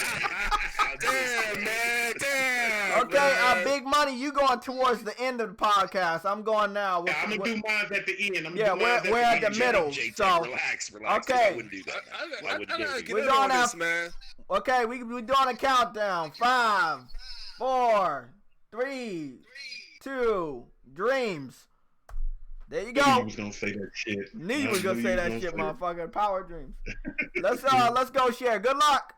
Damn, man. Damn. Okay, Big Money, you going towards the end of the podcast. I'm going now. Yeah, I'm going to do mine at the end. We're at the middle. So, relax. Okay. I wouldn't do that. We're doing this, man. Okay, we're doing a countdown. 5, 4, 3, 2, dreams. There you go. Knew you was gonna say that shit. Knew you was gonna say that shit, motherfucker. Power dreams. Let's go share. Good luck.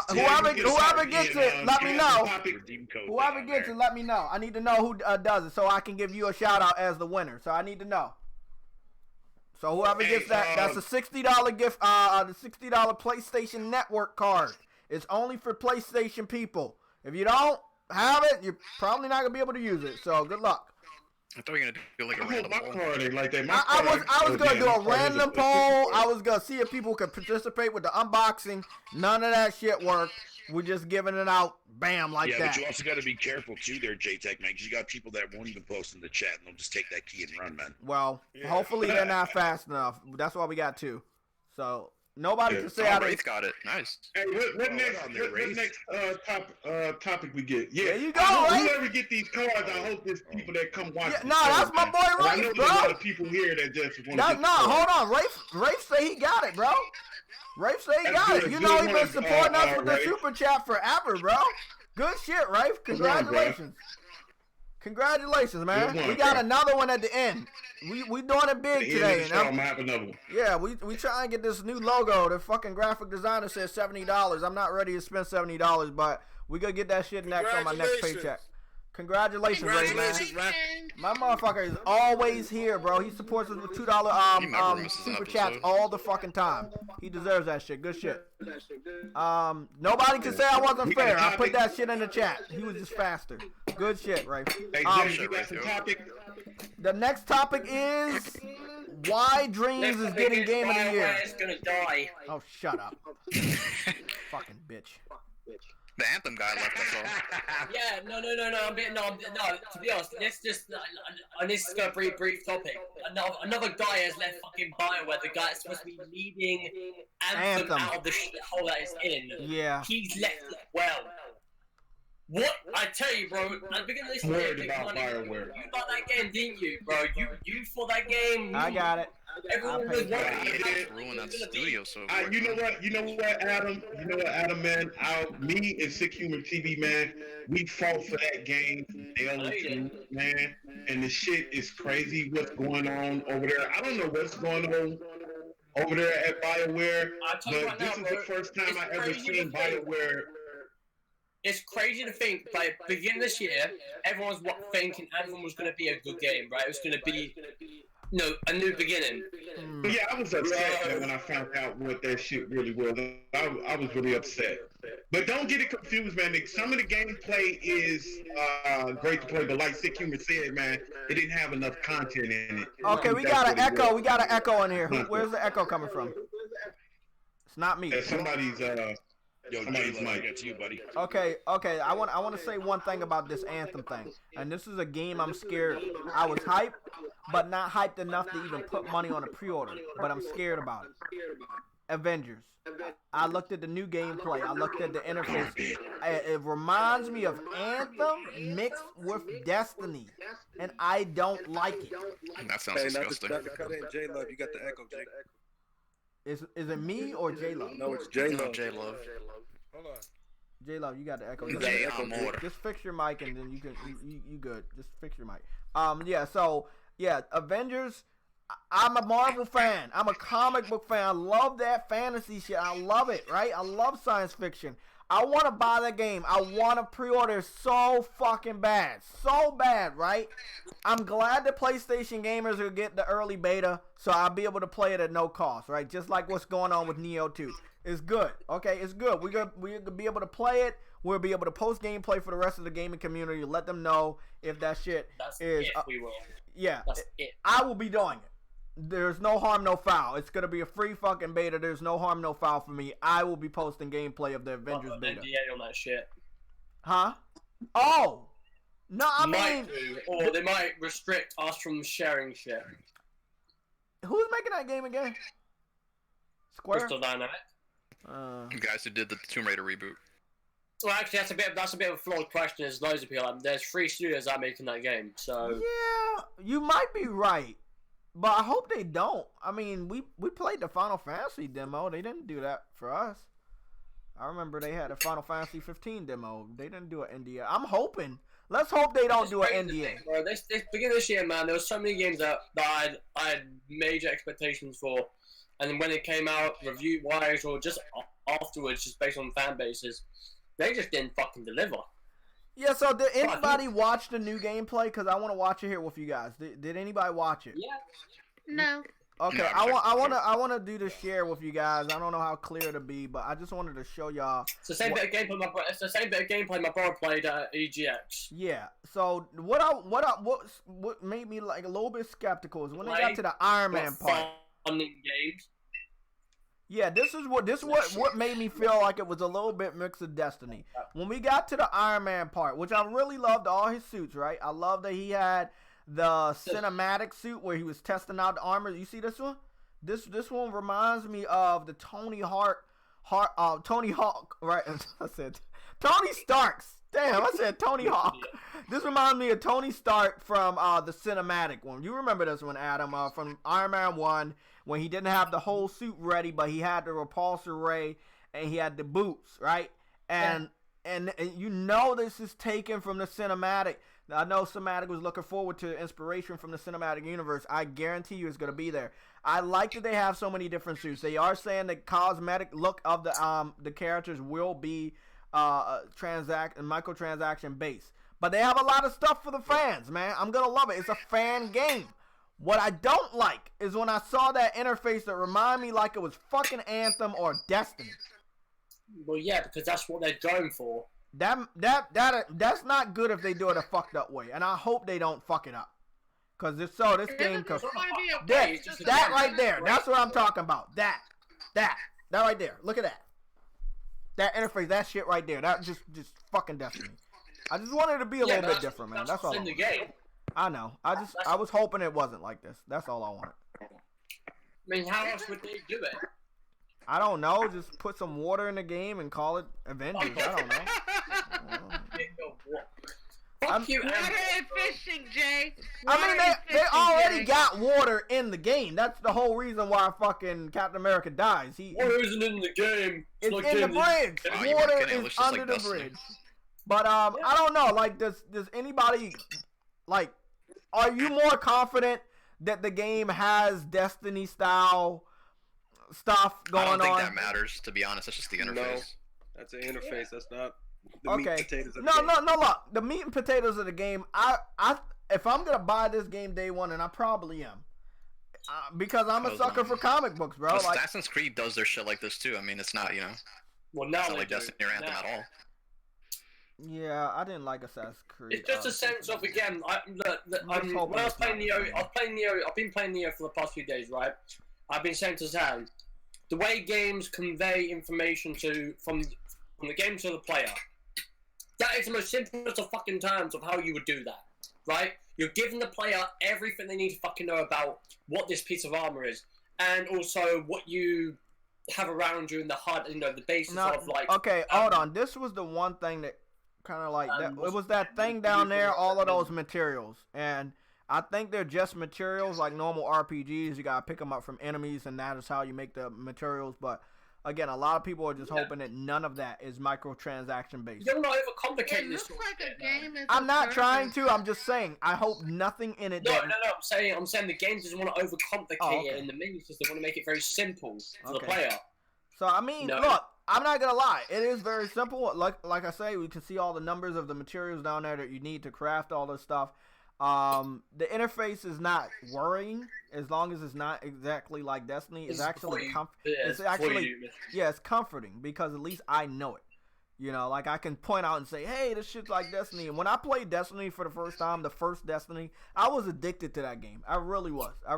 Whoever gets it, let me know. Whoever gets it, let me know. I need to know who does it so I can give you a shout out as the winner. So I need to know. So whoever gets that's a $60 gift. The $60 PlayStation Network card. It's only for PlayStation people. If you don't have it, you're probably not gonna be able to use it. So good luck. I thought you were gonna do like a random poll. I was gonna do a random poll. I was gonna see if people could participate with the unboxing. None of that shit worked. We're just giving it out, bam, like that. Yeah, but you also got to be careful too, there, JTech, man, because you got people that won't even post in the chat and they'll just take that key and run, man. Well, hopefully they're not fast enough. That's why we got two. So nobody can say Wraith got it. Nice. Hey, what next topic we get? Yeah, there you go. Whoever get these cards, I hope there's people that come watch. Yeah, no, that's my boy Rafe, I know bro. there's a lot of people here that just want to. No, hold on. Rafe say he got it, bro. Rafe say he got it. You know he been supporting us with the super chat forever, bro. Good shit, Rafe. Congratulations. Congratulations, man. We got another one at the end. We doing it big today. I'm have another one. Yeah, we try and get this new logo. The fucking graphic designer says $70. I'm not ready to spend $70, but we gonna get that shit next on my next paycheck. Congratulations, Ray, man. My motherfucker is always here, bro. He supports us with $2 super chats all the fucking time. He deserves that shit. Good shit. Nobody can say I wasn't fair. I put that shit in the chat. He was just faster. Good shit, Ray. The next topic is why Dreams is getting Game of the Year. Gonna die. Oh, shut up. Fucking bitch. The Anthem guy left us all. Yeah, no. To be honest, this is a brief topic. Another guy has left fucking BioWare. The guy that's supposed to be leading Anthem out of the hole that is in. Yeah. He's left it well. What I tell you, bro. At the beginning of this year, you got that game, didn't you, bro? You for that game. I got it. Everyone was ruin that studio so you know what, Adam? You know what, Adam, man? Me and Sick Humor TV, man, we fought for that game from L2, man. And the shit is crazy what's going on over there. I don't know what's going on over there at BioWare, but this is the first time I ever seen BioWare. It's crazy to think, by the beginning of this year, everyone was thinking Anthem was going to be a good game, right? It was going to be a new beginning. But yeah, I was upset man, when I found out what that shit really was. I was really upset. But don't get it confused, man. Some of the gameplay is great to play, but like Sick Humor said, man, it didn't have enough content in it. Okay, we got an echo. We got an echo in here. Where's the echo coming from? It's not me. Somebody's somebody's mic. It's you, buddy. Okay. I want to say one thing about this Anthem thing, and this is a game I'm scared. I was hyped, but not hyped enough to even put money on a pre-order. But I'm scared about it. Avengers. I looked at the new gameplay. I looked at the interface. It reminds me of Anthem mixed with Destiny, and I don't like it. That sounds disgusting. Not to cut in, J Love, you got the echo, Jake. Is it me or J Love? No, it's J Love. J Love. Hold on. J Love, you got the echo. Just fix your mic and then you good. Just fix your mic. Avengers. I'm a Marvel fan. I'm a comic book fan. I love that fantasy shit. I love it, right? I love science fiction. I want to buy the game. I want to pre-order so fucking bad. So bad, right? I'm glad the PlayStation gamers will get the early beta, so I'll be able to play it at no cost, right? Just like what's going on with Neo 2. It's good, okay? It's good. We're gonna be able to play it. We'll be able to post gameplay for the rest of the gaming community. Let them know if that shit is... we will. Yeah. That's it. I will be doing it. There's no harm, no foul. It's gonna be a free fucking beta. There's no harm, no foul for me. I will be posting gameplay of the Avengers beta. NDA on that shit. Huh? Oh! No, I mean... Or they might restrict us from sharing shit. Who's making that game again? Square? Crystal Dynamics. You guys who did the Tomb Raider reboot. Well, actually, that's a bit of a flawed question. There's loads of people. There's 3 studios that are making that game, so... Yeah, you might be right. But I hope they don't. I mean, we played the Final Fantasy demo. They didn't do that for us. I remember they had a Final Fantasy 15 demo. They didn't do an NDA. I'm hoping. Let's hope they don't do an NDA. Bro, this beginning of this year, man, there was so many games that I had major expectations for. And then when it came out, review-wise, or just afterwards, just based on fan bases, they just didn't fucking deliver. Yeah, so did anybody watch the new gameplay? Because I want to watch it here with you guys. Did anybody watch it? Yeah. No. Okay, No, I want to do the share with you guys. I don't know how clear it'll be, but I just wanted to show y'all. It's the same bit of gameplay. It's the same bit of gameplay my brother played at EGX. Yeah. So what made me like a little bit skeptical is when they got to the Iron Man part. Fun games. Yeah, this is what made me feel like it was a little bit mixed of Destiny. When we got to the Iron Man part, which I really loved all his suits, right? I love that he had the cinematic suit where he was testing out the armor. You see this one? This one reminds me of the Tony Hawk, right? I said Tony Stark's. Damn, I said Tony Hawk. This reminds me of Tony Stark from the cinematic one. You remember this one, Adam, from Iron Man 1, when he didn't have the whole suit ready, but he had the repulsor ray and he had the boots, right? And you know this is taken from the cinematic. I know Cinematic was looking forward to inspiration from the cinematic universe. I guarantee you it's going to be there. I like that they have so many different suits. They are saying the cosmetic look of the characters will be microtransaction based. But they have a lot of stuff for the fans, man. I'm going to love it. It's a fan game. What I don't like is when I saw that interface that reminded me like it was fucking Anthem or Destiny. Well, yeah, because that's what they're going for. That's not good if they do it a fucked up way, and I hope they don't fuck it up. Cause if so, this game could that right there. That's what I'm talking about. That right there. Look at that. That interface, that shit right there. That just fucking Destiny. I just wanted it to be a little bit different, man. That's all. In the game. I know. I was hoping it wasn't like this. That's all I wanted. I mean, how else would they do it? I don't know. Just put some water in the game and call it Avengers. I don't know. Fuck you, water and fishing, Jay. I mean, they already got water in the game. That's the whole reason why fucking Captain America dies. Water isn't in the game. It's in the bridge. Water is under the bridge. But I don't know. Like, does anybody like? Are you more confident that the game has Destiny style stuff going on? I don't think that matters, to be honest. That's just the interface. No, that's an interface. That's not the meat and potatoes of the game. No. Look, the meat and potatoes of the game. If I'm gonna buy this game day one, and I probably am, Because I'm a sucker for comic books, bro. Like, Assassin's Creed does their shit like this too. I mean, it's not, well, now it's not like Destiny or Anthem at all. Yeah, I didn't like Assassin's Creed. It's just a sense of, again, when I was playing Neo, I've been playing Neo for the past few days, right? I've been saying to Zan, the way games convey information from the game to the player, that is the most simplest of fucking terms of how you would do that, right? You're giving the player everything they need to fucking know about what this piece of armor is, and also what you have around you in the HUD, the basis of, like... Okay, hold on. This was the one thing that kind of like... it was that thing down there, all of those materials, and... I think they're just materials like normal RPGs. You gotta pick them up from enemies, and that is how you make the materials. But again, a lot of people are just hoping that none of that is microtransaction based. You're not overcomplicating this. I'm not trying to. I'm just saying. I hope nothing in it. No. I'm saying the game doesn't want to overcomplicate it in the menu system. They want to make it very simple for the player. So I mean, look, I'm not gonna lie. It is very simple. Like I say, we can see all the numbers of the materials down there that you need to craft all this stuff. The interface is not worrying as long as it's not exactly like Destiny. It's actually it's comforting because at least I know it. Like I can point out and say, hey, this shit's like Destiny. And when I played Destiny for the first time, the first Destiny, I was addicted to that game. I really was. I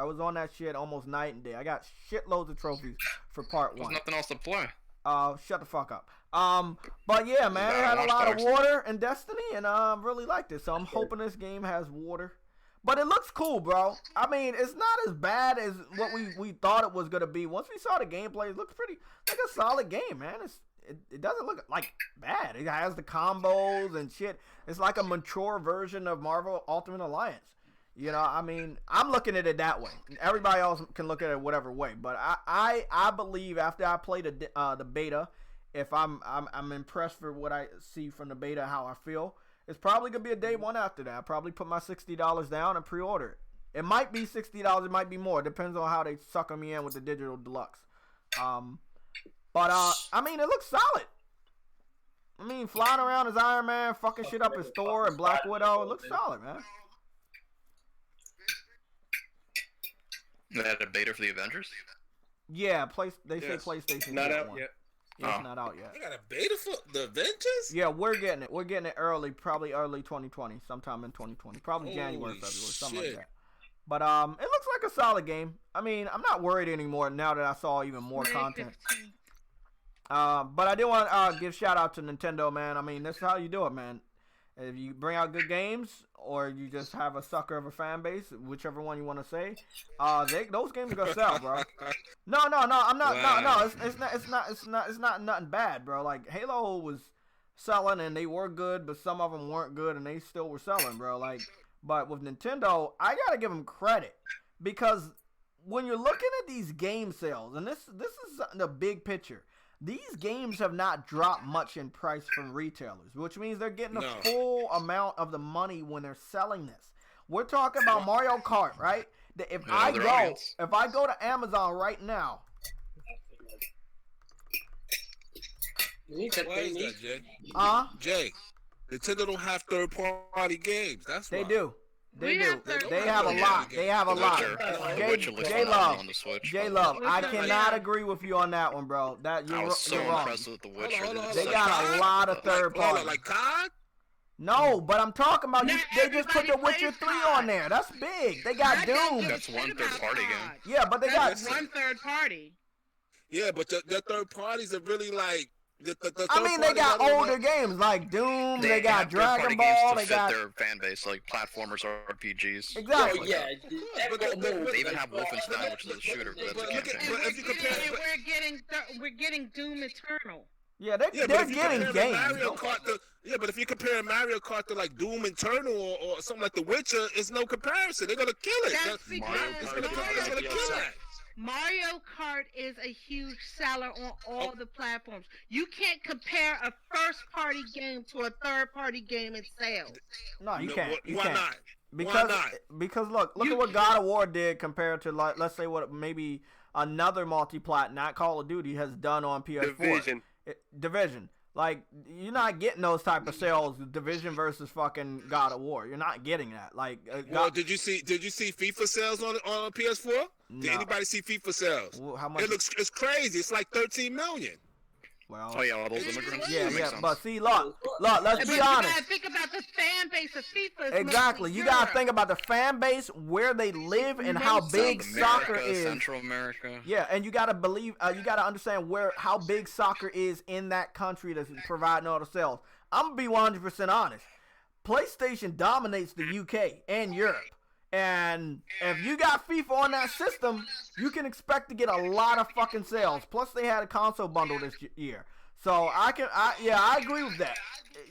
was on that shit almost night and day. I got shitloads of trophies for part 1. There's nothing else to play. Shut the fuck up. But yeah, man, it had a lot of water in Destiny, and I really liked it. So I'm hoping this game has water. But it looks cool, bro. I mean, it's not as bad as what we thought it was gonna be. Once we saw the gameplay, it looks pretty like a solid game, man. It doesn't look like bad. It has the combos and shit. It's like a mature version of Marvel Ultimate Alliance. I mean, I'm looking at it that way. Everybody else can look at it whatever way. But I believe after I play the beta, if I'm impressed for what I see from the beta, how I feel, it's probably gonna be a day one after that. I'll probably put my $60 down and pre-order it. It might be $60, it might be more. It depends on how they sucker me in with the digital deluxe. But I mean, it looks solid. I mean, flying around as Iron Man, fucking shit up as Thor and Black Widow, it looks solid, man. They had a beta for the Avengers? Yeah, they say PlayStation. Not out yet. Yeah, it's not out yet. They got a beta for the Avengers? Yeah, we're getting it. We're getting it early, probably early 2020, sometime in 2020, probably January, February, something like that. But it looks like a solid game. I mean, I'm not worried anymore now that I saw even more content. But I do want to give shout out to Nintendo, man. I mean, this is how you do it, man. If you bring out good games, or you just have a sucker of a fan base, whichever one you want to say, those games are gonna sell, bro. No, I'm not. Wow. No. It's not nothing bad, bro. Like Halo was selling and they were good, but some of them weren't good and they still were selling, bro. Like, but with Nintendo, I gotta give them credit because when you're looking at these game sales, and this is the big picture. These games have not dropped much in price from retailers, which means they're getting a full amount of the money when they're selling this. We're talking about Mario Kart, right? If I go to Amazon right now. Why is that, Jay? Jay, Nintendo don't have third-party games. That's why. They do. They do. They have a lot. They have a lot. J-Love, I cannot agree with you on that one, bro. I was so impressed with The Witcher. They got a lot of third parties. Like COD? No, but I'm talking about they just put The Witcher 3 on there. That's big. They got Doom. That's one third party game. Yeah, but they got one third party. Yeah, but the third parties are really like. I mean, they got older games like Doom. They got Dragon Ball. They got their fan base, like platformers, RPGs. Exactly. Oh, yeah, they even have Wolfenstein, which is a shooter. But that's a campaign. We're getting Doom Eternal. Yeah, they're getting games. But if you compare Mario Kart to like Doom Eternal or something like The Witcher, it's no comparison. They're gonna kill it. It's gonna kill that. Mario Kart is a huge seller on all the platforms. You can't compare a first-party game to a third-party game in sales. No, you can't. Why not? Because look at what God of War did compared to, like, let's say what maybe another multi-plat, not Call of Duty, has done on PS4. Division. Like, you're not getting those type of sales, Division versus fucking God of War. You're not getting that. Like, well, did you see FIFA sales on PS4? Did anybody see FIFA sales? Well, how much? It's crazy. It's like 13 million. Well, oh yeah, all those immigrants. Yeah, but see, look, let's be honest. You gotta think about the fan base of FIFA. Exactly, you gotta think about the fan base, where they live, and how big soccer is. Central America. Yeah, and you gotta understand how big soccer is in that country that's providing all the sales. I'm gonna be 100% honest. PlayStation dominates the UK and Europe. And if you got FIFA on that system, you can expect to get a lot of fucking sales. Plus, they had a console bundle this year. So, I agree with that.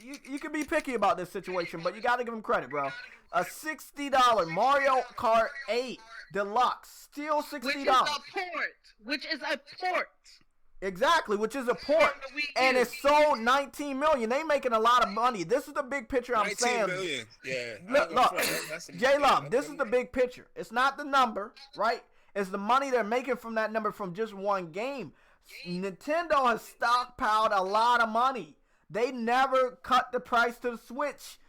You can be picky about this situation, but you got to give them credit, bro. A $60 Mario Kart 8 Deluxe. Still $60. Which is a port. Exactly, which is a port, and it's sold 19 million. They making a lot of money. This is the big picture I'm saying. 19 million, yeah. Look, J-Love, this is the big picture. It's not the number, right? It's the money they're making from that number from just one game. Nintendo has stockpiled a lot of money. They never cut the price to the Switch.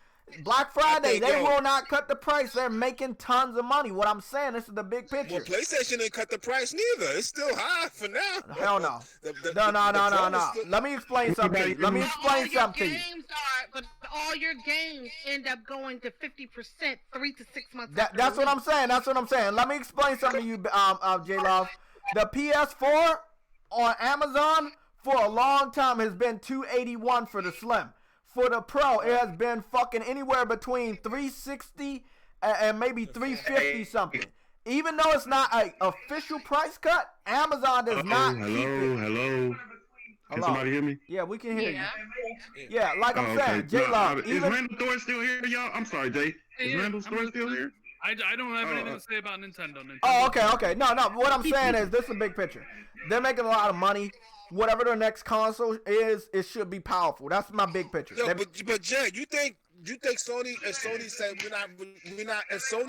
Black Friday, they will not cut the price. They're making tons of money. What I'm saying, this is the big picture. Well, PlayStation didn't cut the price neither. It's still high for now. Hell no. No. Let me explain something. To you. But all your games end up going to 50%, 3 to 6 months. That's what I'm saying. Let me explain something to you, J-Love. The PS4 on Amazon for a long time has been $281 for the Slim. For the Pro, it has been fucking anywhere between $360 and maybe $350 something. Even though it's not an official price cut, Amazon does not. Hello. Can somebody hear me? Yeah, we can hear you. Yeah, like I'm saying, J-Love. Is Randall Thor still here, y'all? I'm sorry, Jay. Is Randall Thor still here? I don't have anything to say about Nintendo. Oh, okay. No. What I'm saying is, this is a big picture. They're making a lot of money. Whatever their next console is, it should be powerful. That's my big picture. Yo, but Jay, you think Sony? If Sony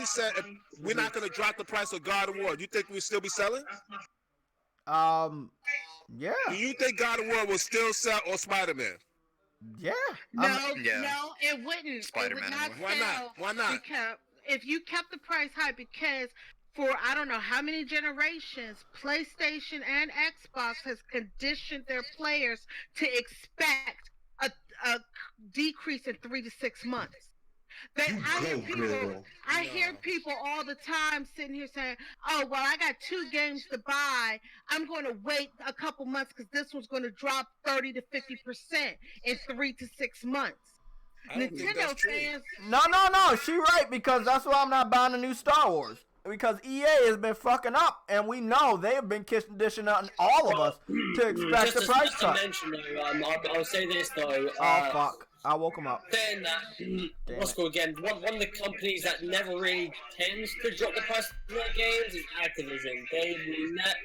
said we're not gonna drop the price of God of War, do you think we'll still be selling? Yeah. Do you think God of War will still sell or Spider-Man? Yeah. No, it wouldn't. Spider-Man. Why not? Because if you kept the price high, because for I don't know how many generations, PlayStation and Xbox has conditioned their players to expect a decrease in 3 to 6 months. I hear people all the time sitting here saying, "Oh, well, I got 2 games to buy. I'm going to wait a couple months because this one's going to drop 30 to 50% in 3 to 6 months." Nintendo fans. No. She right, because that's why I'm not buying a new Star Wars. Because EA has been fucking up, and we know they have been conditioning all of us to expect the price cut. I'll say this though. Oh fuck! I woke him up. Saying that, what's called again? One of the companies that never really tends to drop the price of their games is Activision.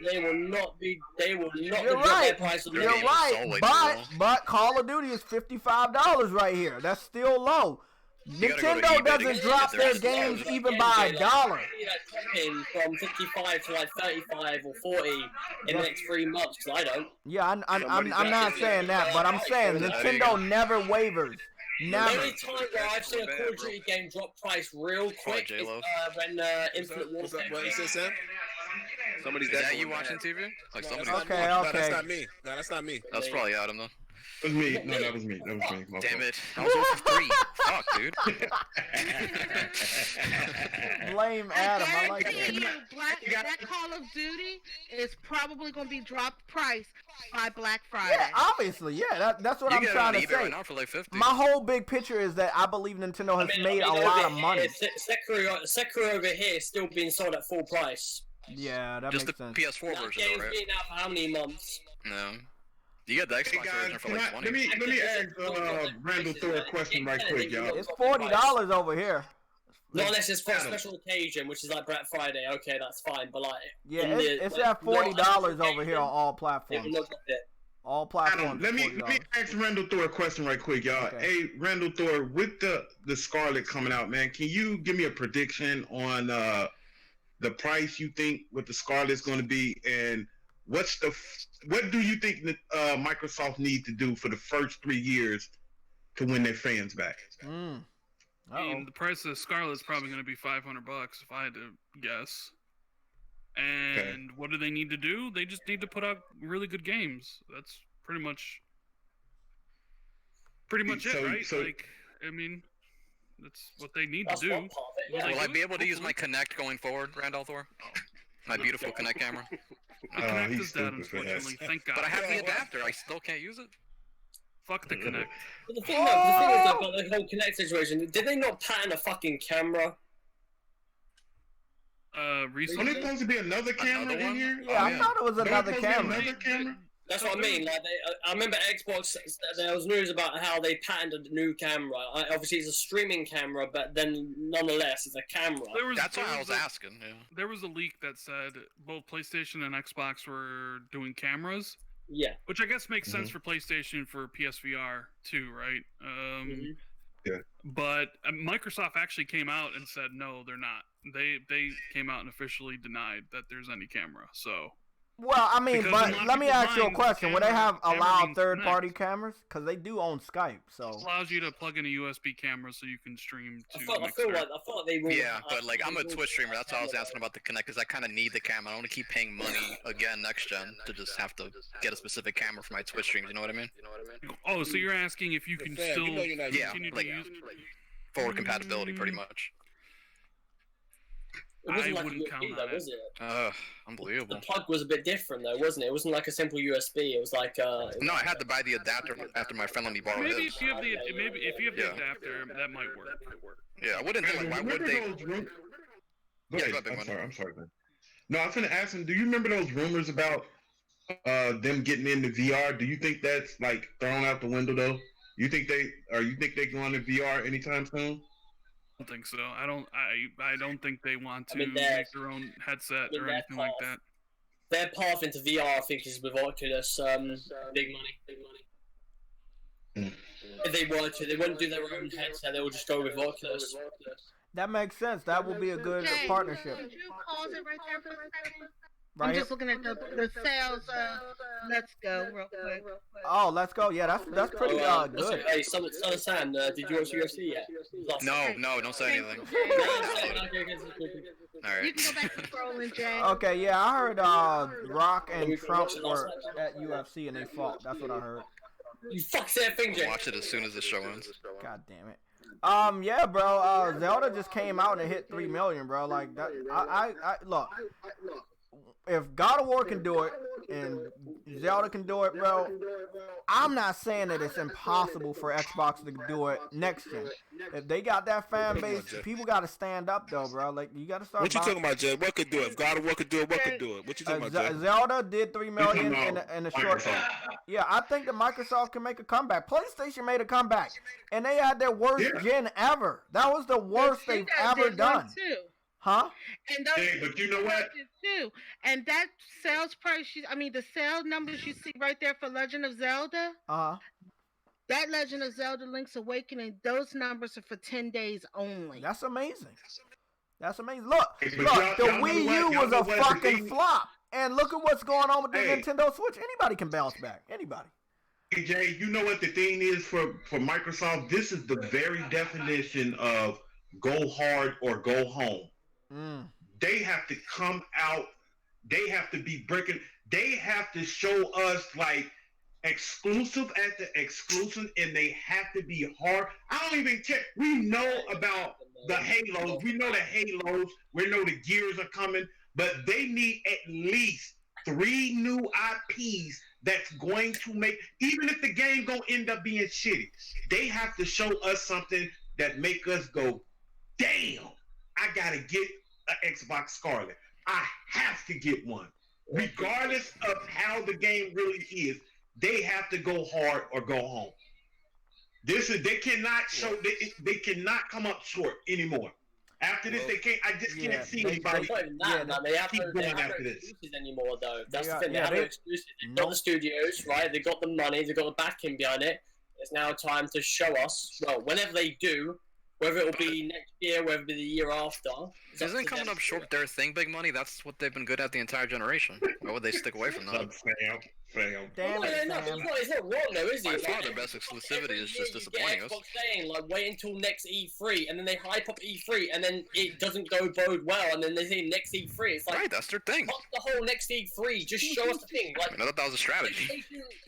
They will not drop their price of their games. You're right, but Call of Duty is $55 right here. That's still low. Nintendo doesn't drop their games even by $1. From 55 to like 35 or 40 in the next 3 months, because I don't. Yeah, I'm not saying that, but I'm saying Nintendo never wavers. Never. The only time where I've seen a Call of Duty game drop price real quick is when Infinite Warfare. What you say, Sam? Is that you watching TV? Like somebody. Okay. No, that's not me. That's probably Adam though. That was me. No, that was me. Damn it. I was 0 for 3. Fuck, dude. Blame Adam. I like it. That Call of Duty is probably going to be dropped price by Black Friday. Yeah, obviously. Yeah, that's what I'm trying to say. Right now for like 50. My whole big picture is that I believe Nintendo has made a lot of money. Sekiro over here is still being sold at full price. Yeah, that just makes sense. Just the PS4 version, though, right? Been out for how many months? No. You got the Xbox version for like 20. Let me ask Randall Thor a question right quick, y'all. It's $40 over here. No, unless it's for a special occasion, which is like Black Friday. Okay, that's fine. But like, yeah, it's at $40 over here on all platforms. All platforms. Let me ask Randall Thor a question right quick, y'all. Okay. Hey, Randall Thor, with the Scarlet coming out, man, can you give me a prediction on the price you think what the Scarlet's going to be, and what do you think that Microsoft needs to do for the first 3 years to win their fans back? I mean, the price of Scarlet's probably going to be $500 if I had to guess. And what do they need to do? They just need to put out really good games. That's pretty much it, right? Like, I mean, that's what they need to do. Will I be able to use my Kinect going forward, Randall Thor? My beautiful Kinect camera? The Kinect is dead, unfortunately. Thank God. But I have the adapter. I still can't use it. Fuck the Kinect. But the thing is about the whole Kinect situation, did they not patent a fucking camera? Recently? Wasn't it supposed to be another camera in here? Yeah, I thought it was another camera. That's what I mean. Like, I remember Xbox. There was news about how they patented a new camera. Obviously, it's a streaming camera, but then nonetheless, it's a camera. That's why I was asking. Yeah. There was a leak that said both PlayStation and Xbox were doing cameras. Yeah. Which I guess makes sense for PlayStation for PSVR too, right? Yeah. But Microsoft actually came out and said no, they're not. They came out and officially denied that there's any camera. So. Well, I mean, but let me ask you a question. Would they have allowed third-party cameras? Because they do own Skype, so. It allows you to plug in a USB camera so you can stream to I feel like they would. Yeah, but like I'm a Twitch streamer. That's why I was asking about the Kinect, because I kind of need the camera. I don't want to keep paying money again next gen to just have to get a specific camera for my Twitch streams. You know what I mean? Oh, so you're asking if you can still continue to use forward compatibility, pretty much. It wasn't like wouldn't a count USB, on though, it. was it? Unbelievable. The plug was a bit different, though, wasn't it? It wasn't like a simple USB. It was like No, I had to buy the adapter after my friend let me borrow maybe his. if you have the adapter, that might work. Yeah, I wouldn't think. Why would they? I'm sorry, man. No, I was gonna ask him. Do you remember those rumors about them getting into VR? Do you think that's like thrown out the window though? You think they go into VR anytime soon? I don't think so. I don't think they want to make their own headset or anything like that. Their path into VR, I think, is with Oculus. Big money. If they were to, they wouldn't do their own headset. They would just go with Oculus. That makes sense. That would be a good partnership. Could you pause it right there for a second? Right I'm here? just looking at the sales. Let's go real quick. Oh, let's go. Yeah, that's pretty good. Hey, Son, did you watch UFC yet? No, don't say anything. All right. You can go back to scrolling, Jay. Okay, yeah, I heard Rock and Trump were at UFC and they fought. That's what I heard. You fuck that thing, Jay. Watch it as soon as the show ends. God damn it. Yeah, bro. Zelda just came out and hit 3 million, bro. Like that. I look. If God of War can do it and Zelda can do it, bro, I'm not saying that it's impossible for Xbox to do it next gen. If they got that fan base, people got to stand up, though, bro. Like, you got to start. What you talking about, Jay? What could do it? If God of War could do it, what could do it? What you talking about, Jay? Zelda did 3 million in a short time. Yeah, I think that Microsoft can make a comeback. PlayStation made a comeback, and they had their worst gen ever. That was the worst they've ever done. Huh? And those but you know what? Too. And that sales price, the sales numbers you see right there for Legend of Zelda. That Legend of Zelda Link's Awakening, those numbers are for 10 days only. That's amazing. Look, the Wii U was a fucking flop. And look at what's going on with the Nintendo Switch. Anybody can bounce back. Anybody. Hey, Jay, you know what the thing is for Microsoft? This is the very definition of go hard or go home. They have to come out. They have to be breaking. They have to show us like exclusive at the exclusive, and they have to be hard. I don't even care. We know about the Halos. We know the Halos. We know the Gears are coming, but they need at least 3 new IPs that's going to make, even if the game gonna end up being shitty, they have to show us something that make us go, damn, I gotta get an Xbox Scarlet. I have to get one. Regardless of how the game really is, they have to go hard or go home. They cannot show, they cannot come up short anymore. After this, they can't. I just can't see anybody keep going after this anymore, though. That's the thing. They have no excuses. They've got the studios, right? They've got the money. They've got the backing behind it. It's now time to show us. Well, whenever they do, Whether it'll be next year, whether it'll be the year after. Isn't it coming up short their thing, big money? That's what they've been good at the entire generation. Why would they stick away from that? Damn it, Sam. It's not wrong though, is it? By far their best exclusivity is just disappointing us. Xbox saying, like, wait until next E3, and then they hype up E3, and then it doesn't go bode well, and then they say next E3. It's like, right, that's their thing. Fuck the whole next E3, just show us the thing. Like, I thought that was a strategy.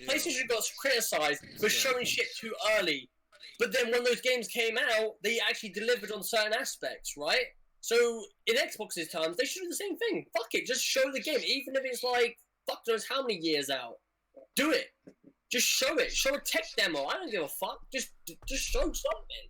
PlayStation got criticised for showing shit too early. But then when those games came out, they actually delivered on certain aspects, right? So, in Xbox's terms, they should do the same thing. Fuck it, just show the game. Even if it's like, fuck knows how many years out. Do it. Just show it. Show a tech demo. I don't give a fuck. Just show something.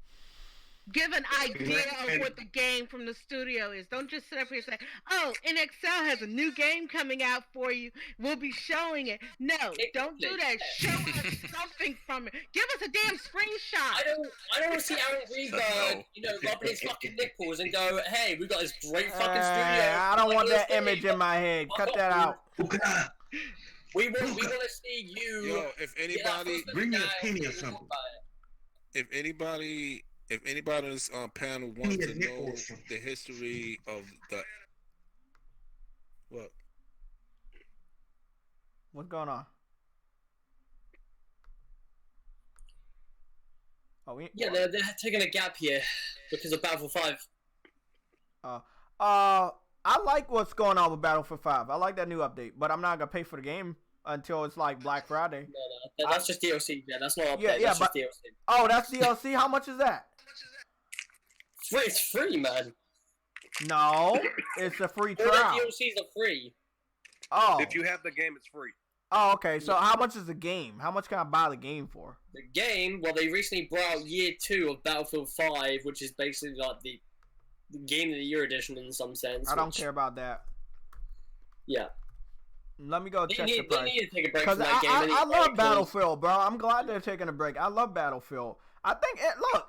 Give an idea of what the game from the studio is. Don't just sit up here and say, "Oh, NXL has a new game coming out for you. We'll be showing it." No, don't do that. Show us something from it. Give us a damn screenshot. I don't want to see Aaron Greenberg, rubbing his fucking nipples and go, "Hey, we got this great fucking studio." I don't want that image in my head. Cut that out. We want to see you. Yo, if anybody bring me a penny or something. If anybody on this panel wants to know the history of the What's going on? Yeah, they're taking a gap here because of Battlefield 5. I like what's going on with Battlefield 5. I like that new update, but I'm not gonna pay for the game until it's like Black Friday. No, that's just DLC. Yeah, that's not update. Yeah, that's but just DLC. Oh, that's DLC. How much is that? It's free, man. No, it's a free All trial. the DLCs are free. Oh. If you have the game, it's free. Oh, okay. So how much is the game? How much can I buy the game for? The game, well, they recently brought out Year 2 of Battlefield 5, which is basically like the Game of the Year edition in some sense. I don't care about that. Yeah. Let me go check the They price. need to take a break Because from that game. I love Battlefield, bro. I'm glad they're taking a break. I love Battlefield. I think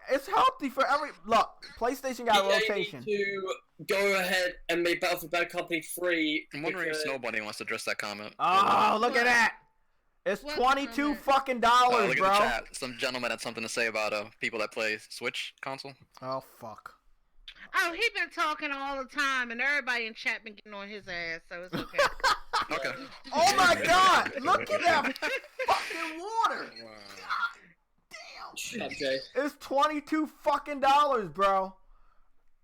it's healthy for PlayStation got rotation. Need to go ahead and make Battlefield Bad Company free. I'm wondering if nobody wants to address that comment. Oh, look at that! It's $22 fucking dollars, look bro. at the chat. Some gentleman had something to say about people that play Switch console. Oh fuck. Oh, he been talking all the time, and everybody in chat been getting on his ass, so it's okay. Okay. Oh my god! Look at that fucking water! Wow. Damn. It's $22 fucking dollars, bro.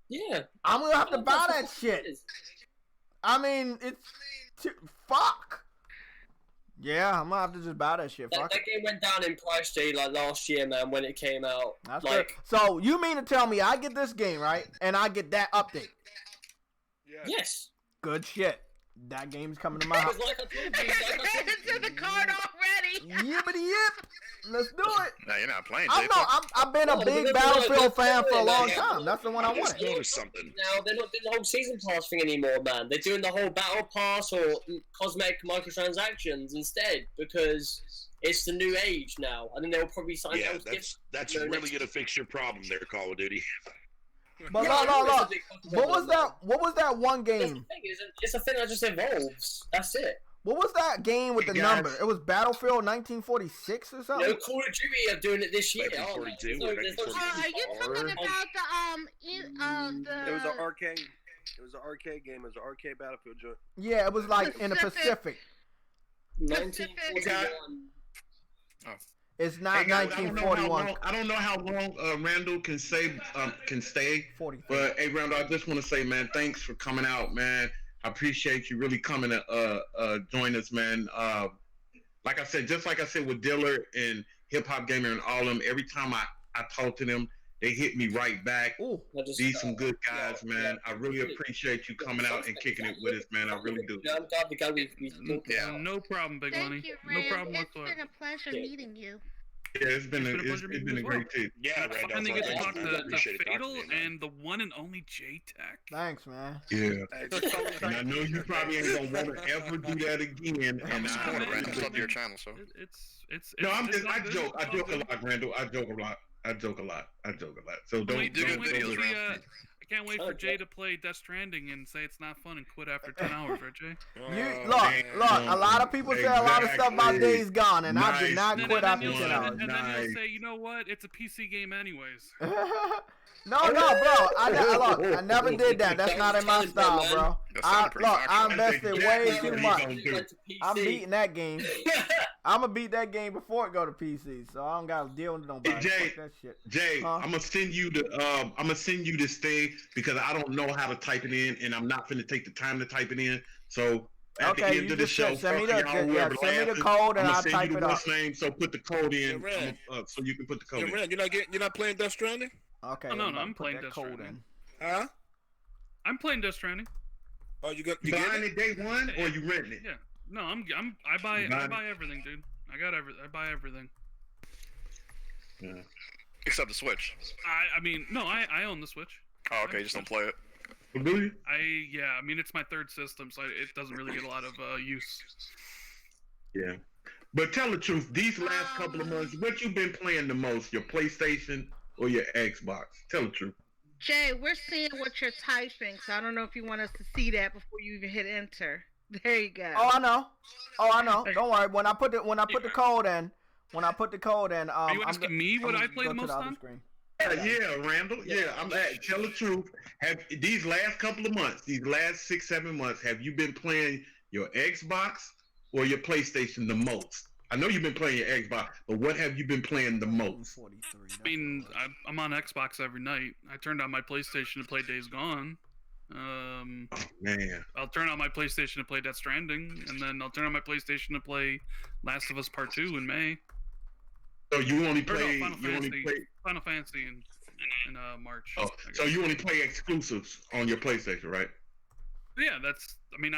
Yeah. I'm gonna have to buy that shit. I mean, fuck. Yeah, I'm gonna have to just buy that shit. That game went down in price, Jay, like last year, man, when it came out. That's like, so you mean to tell me I get this game, right? And I get that update? Yes. Good shit. That game's coming to my house. It's in the card already. Yippity yip. Let's do it. No, you're not playing. I've been a big Battlefield fan for a long time. That's the one I wanted. Now they're not doing the whole season pass thing anymore, man. They're doing the whole battle pass or cosmetic microtransactions instead because it's the new age now. I think they'll probably sign. Yeah, that's really gonna fix your problem there, Call of Duty. But look. What was that one game? It's a thing that just evolves. That's it. What was that game with the number? It was Battlefield 1946 or something? No, Call of Duty are doing it this year. 1942 are you talking about the It was an arcade. It was an arcade game. It was an arcade Battlefield joint. Yeah, it was like in the Pacific. 1941. Oh. It's not 1941. I don't know how long Randall can stay. 40. But hey, Randall, I just want to say, man, thanks for coming out, man. I appreciate you really coming to join us, man. Like I said, just like I said with Diller and Hip Hop Gamer and all of them, every time I talk to them, they hit me right back. Ooh, these some good guys, man. I really appreciate you coming out and kicking it with us, man. I really do. Yeah, no problem, Big Money. No problem whatsoever. It's been a pleasure meeting you. Yeah, it's been a great team. Yeah, right. Randall, Finally get to talk to Fatal you, and the one and only JayTech. Thanks, man. Yeah. And I know you probably ain't gonna want to ever do that again. And Randall sub to your channel, so it's no, I joke a lot, Randall. I joke a lot. So don't. You do good videos, can't wait for Jay to play Death Stranding and say it's not fun and quit after 10 hours, right, Jay? Look. A lot of people say a lot of stuff about Days Gone, and I did not quit after 10 hours. And then you'll say, you know what? It's a PC game, anyways. No, bro. I never did that. That's not in my style, bro. I invested way too much. I'm beating that game. I'm gonna beat that game before it go to PC, so I don't gotta deal with nobody. Jay, that shit. Jay, I'm gonna send you this thing because I don't know how to type it in, and I'm not finna take the time to type it in. So at the end of the show, send me the code and I'll type it up. Name, so put the code in, so you can put the code in. Ren, you're not playing Death Stranding? Okay. No, I'm playing Death Stranding. Huh? I'm playing Death Stranding. Oh, you buying it day one or you renting it? Yeah. No, I buy everything, dude. I buy everything. Yeah. Except the Switch. I own the Switch. Oh, okay, just don't play it. Really? I mean, it's my third system, so it doesn't really get a lot of use. Yeah. But tell the truth, these last couple of months, what you been playing the most, your PlayStation or your Xbox? Tell the truth. Jay, we're seeing what you're typing, so I don't know if you want us to see that before you even hit enter. There you go. Oh, I know. Don't worry. When I put the code in, Are you asking me what I play the most on? Yeah, Randall. Yeah, tell the truth. Have these last couple of months, these last 6-7 months, have you been playing your Xbox or your PlayStation the most? I know you've been playing your Xbox, but what have you been playing the most? I mean, I'm on Xbox every night. I turned on my PlayStation to play Days Gone. Oh, man. I'll turn on my PlayStation to play Death Stranding, and then I'll turn on my PlayStation to play Last of Us Part 2 in May. So you only play Final Fantasy in March. Oh, so you only play exclusives on your PlayStation, right? Yeah, I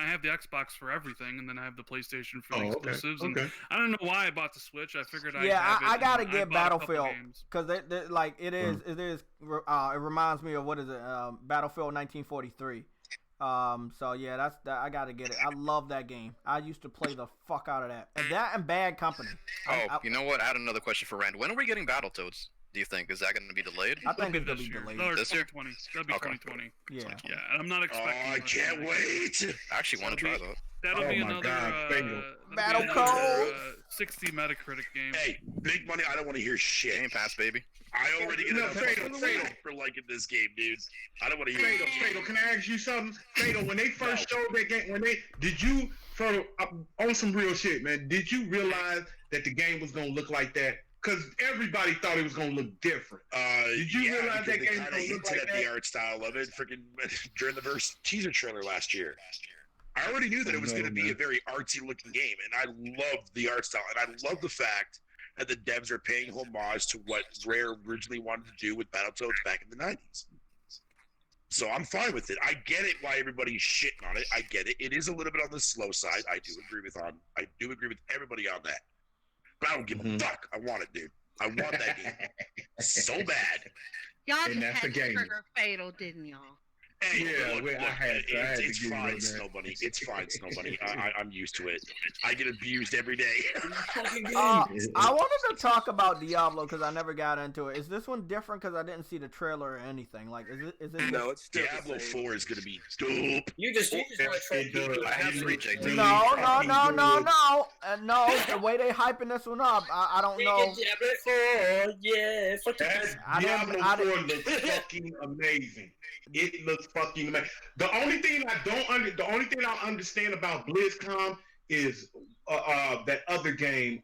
have the Xbox for everything, and then I have the PlayStation for the exclusives. Okay. And I don't know why I bought the Switch. I figured I gotta get Battlefield because it reminds me of Battlefield 1943. So yeah, I gotta get it. I love that game. I used to play the fuck out of that. And Bad Company. You know what? I had another question for Rand. When are we getting Battletoads? Do you think? Is that going to be delayed? I think it's going to be delayed. No, this year? 2020. That'll be 2020. Yeah. Yeah, and I'm not expecting. Oh, I can't wait. I actually want to try that. That'll be another Battle Code 60 Metacritic game. Hey, big money. I don't want to hear shit. Game Pass, baby. I already get enough for liking this game, dude. I don't want to hear. Fatal, can I ask you something? Fatal, when they first showed that game, on some real shit, man, did you realize that the game was gonna look like that? Because everybody thought it was gonna look different. Did you realize that game was gonna look like that? The art style of it, freaking during the first teaser trailer last year. I already knew that it was going to be a very artsy looking game, and I love the art style, and I love the fact that the devs are paying homage to what Rare originally wanted to do with Battletoads back in the 90s. So I'm fine with it. I get it why everybody's shitting on it. I get it. It is a little bit on the slow side. I do agree with everybody on that. But I don't give a fuck. I want it, dude. I want that game so bad. Y'all just had trigger Fatal, didn't y'all? Hey, it's fine, Snowbunny. It's fine, Snowbunny. I'm used to it. I get abused every day. I wanted to talk about Diablo because I never got into it. Is this one different because I didn't see the trailer or anything? Like, is it? No, it's still Diablo 4 is gonna be dope. You just want to try people. I have 3 JayTechTV. No. The way they hyping this one up, I don't know. Diablo 4, yeah. Diablo 4 looks fucking amazing. It looks fucking amazing. The only thing I understand about BlizzCon is that other game,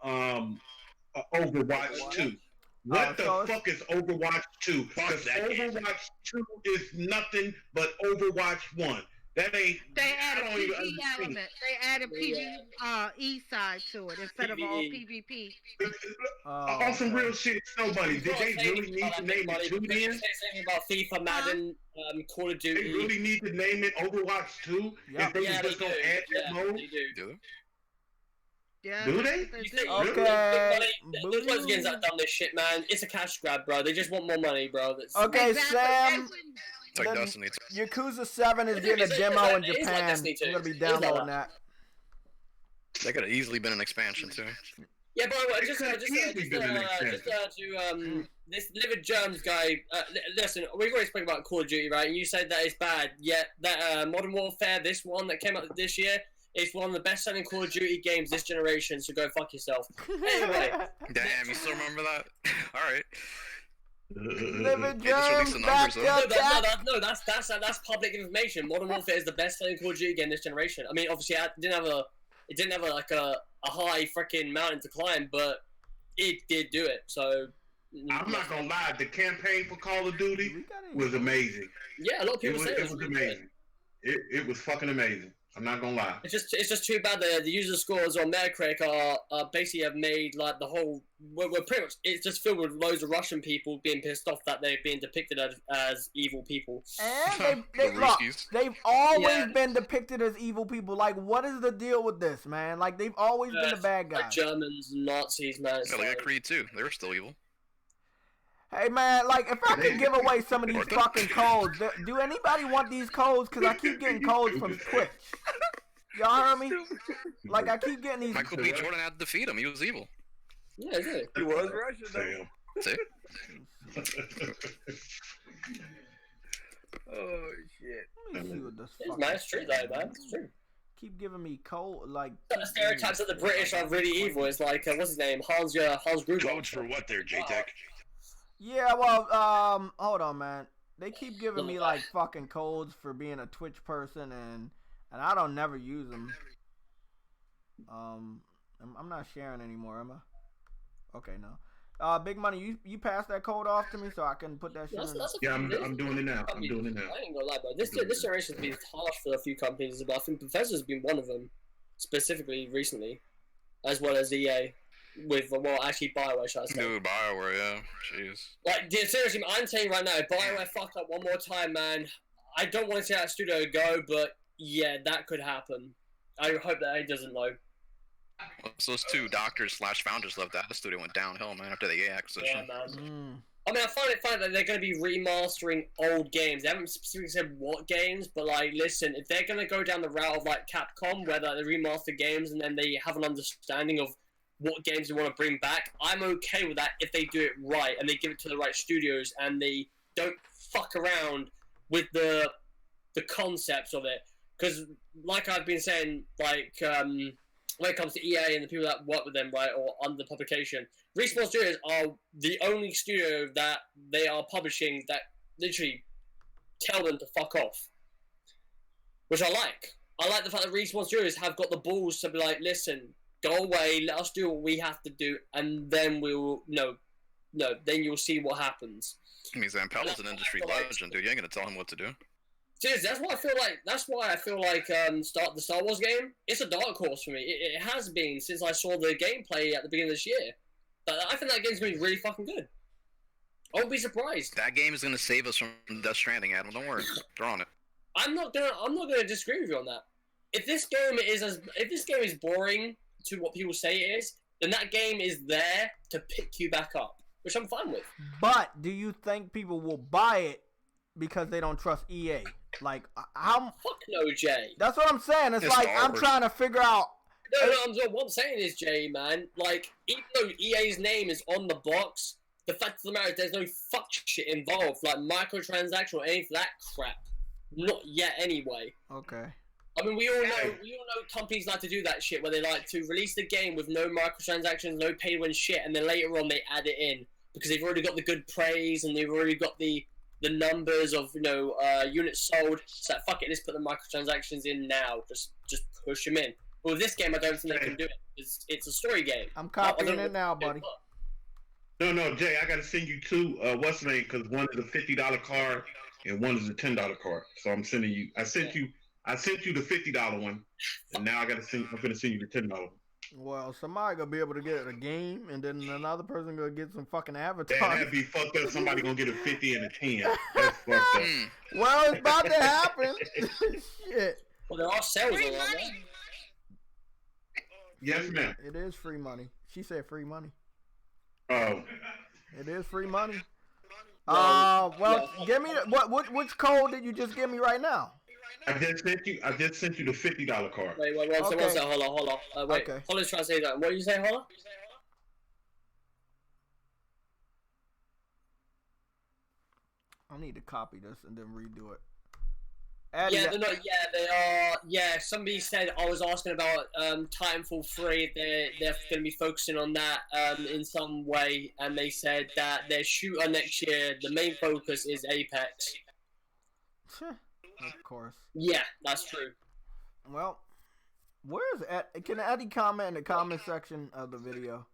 Overwatch 2. What the fuck is Overwatch 2? Because Overwatch 2 is nothing but Overwatch 1. That ain't. They added PvE element. They added PvE side to it instead of all PvP. On some real shit, nobody. Did they really need to name it 2 then? Something about FIFA, Madden, Call of Duty. They really need to name it Overwatch 2? Yeah. If they just gonna add that mode? They do. Yeah, do they? Okay. Those ones games that done this shit, man. It's a cash grab, bro. They just want more money, bro. Okay, Sam. It's like Destiny. Yakuza 7 is getting a demo in Japan. I'm gonna be downloading that. That could have easily been an expansion too. Yeah, by the way, this Livid Germs guy. Listen, we've already spoken about Call of Duty, right? And you said that it's bad. Yet that Modern Warfare, this one that came out this year, is one of the best-selling Call of Duty games this generation. So go fuck yourself. Anyway, damn, you still remember that? All right. Livid Germs, that's public information. Modern Warfare is the best-selling Call of Duty game this generation. I mean, obviously, it didn't have a high freaking mountain to climb, but it did do it. So I'm not gonna lie, the campaign for Call of Duty was amazing. Yeah, a lot of people say it was amazing. It was fucking amazing. I'm not gonna lie. It's just too bad that the user scores on Metacritic are basically have made like the whole. We're pretty much it's just filled with loads of Russian people being pissed off that they're being depicted as evil people. And they've always been depicted as evil people. Like, what is the deal with this, man? Like, they've always been the bad guys. Like Germans, Nazis, man. Yeah, like Creed too. They were still evil. Hey man, like if I could give away some of these fucking codes, do anybody want these codes? Cause I keep getting codes from Twitch. Y'all heard me? Like I keep getting these. Michael B. Jordan had to defeat him. He was evil. Yeah, he was Russian though. See? Oh shit! Let me see what this. It's true though, man. It's true. Keep giving me code like. The stereotypes of the British are really evil. It's like what's his name, Hans Gruber. Codes for what there, JTech? Yeah, well, hold on, man. They keep giving me like fucking codes for being a Twitch person, and I don't never use them. I'm not sharing anymore, am I? Okay, no. Big Money, you pass that code off to me so I can put that shit in. Yeah, I'm doing it now. I ain't gonna lie, bro. This generation's been harsh for a few companies, but I think Bethesda's been one of them, specifically recently, as well as EA. With actually BioWare, should I say? Dude, BioWare, yeah. Jeez. Like, seriously, I'm saying right now, if BioWare fuck up one more time, man, I don't want to see that studio go, but yeah, that could happen. I hope that it doesn't, though. So those two doctors/founders left that. The studio went downhill, man, after the EA acquisition. Yeah, man. I mean, I find it funny that they're going to be remastering old games. They haven't specifically said what games, but, like, listen, if they're going to go down the route of, like, Capcom, where they remaster games and then they have an understanding of what games they want to bring back, I'm okay with that if they do it right and they give it to the right studios and they don't fuck around with the concepts of it. Because, like I've been saying, like, when it comes to EA and the people that work with them, right, or under publication, Respawn Studios are the only studio that they are publishing that literally tell them to fuck off. Which I like. I like the fact that Respawn Studios have got the balls to be like, listen, go away, let us do what we have to do, and then we'll then you'll see what happens. I mean, Zampella's an industry legend, dude. You ain't gonna tell him what to do. Seriously, that's why I feel like the Star Wars game, it's a dark horse for me. It has been since I saw the gameplay at the beginning of this year. But I think that game's gonna be really fucking good. I won't be surprised. That game is gonna save us from Death Stranding, Adam. Don't worry, they're on it. I'm not gonna disagree with you on that. If this game is boring to what people say it is, then that game is there to pick you back up, which I'm fine with. But do you think people will buy it because they don't trust EA? Like, how? Fuck no, Jay. That's what I'm saying. It's like I'm trying to figure out. No, what I'm saying is, Jay, man, like, even though EA's name is on the box, the fact of the matter is there's no fuck shit involved, like microtransaction or any of that crap. Not yet, anyway. Okay. I mean, we all know companies like to do that shit where they like to release the game with no microtransactions, no pay-to-win shit, and then later on they add it in because they've already got the good praise and they've already got the numbers of units sold. So fuck it, let's put the microtransactions in now. Just push them in. But with this game, I don't think they can do it. It's a story game. I'm copying it now, buddy. No, Jay, I gotta send you two. What's the name? Because one is a $50 card and one is a $10 card. So I'm sending you. I sent you the $50 one, and now I'm gonna send you the $10 one. Well, somebody gonna be able to get a game, and then another person gonna get some fucking avatar. That'd be fucked up. Somebody gonna get a 50 and a 10. That's fucked up. Well, it's about to happen. Shit. Well, there are sales on that. Yes, ma'am. It is free money. She said free money. Oh. It is free money. Give me which code did you just give me right now? I just sent you the $50 card. Wait, one second. Hold on. Wait, okay. Holland's trying to say that. What did you say, Holla? I need to copy this and then redo it. Yeah, they're not. Yeah, they are. Yeah, somebody said I was asking about Titanfall 3. They're going to be focusing on that in some way, and they said that their shooter next year, the main focus is Apex. Of course. Yeah, that's true. Well, where's Ed? Can Eddie comment in the comment section of the video?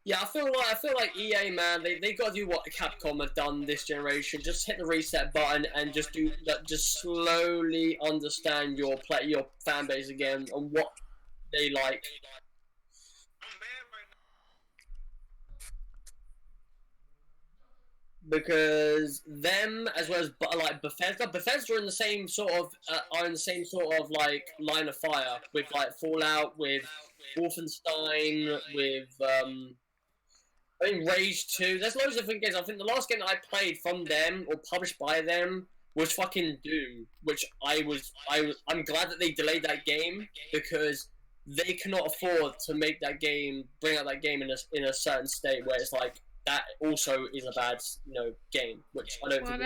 Yeah, I feel like EA, man, they got to do what Capcom have done this generation. Just hit the reset button and just do that. Just slowly understand your fan base again and what they like. Because them, as well as like Bethesda are in the same sort of like line of fire with like Fallout, with Wolfenstein, with I think Rage 2. There's loads of different games. I think the last game that I played from them or published by them was fucking Doom, which I'm glad that they delayed that game because they cannot afford to make that game, bring out that game in a certain state where it's like that also is a bad game, which I don't. Well,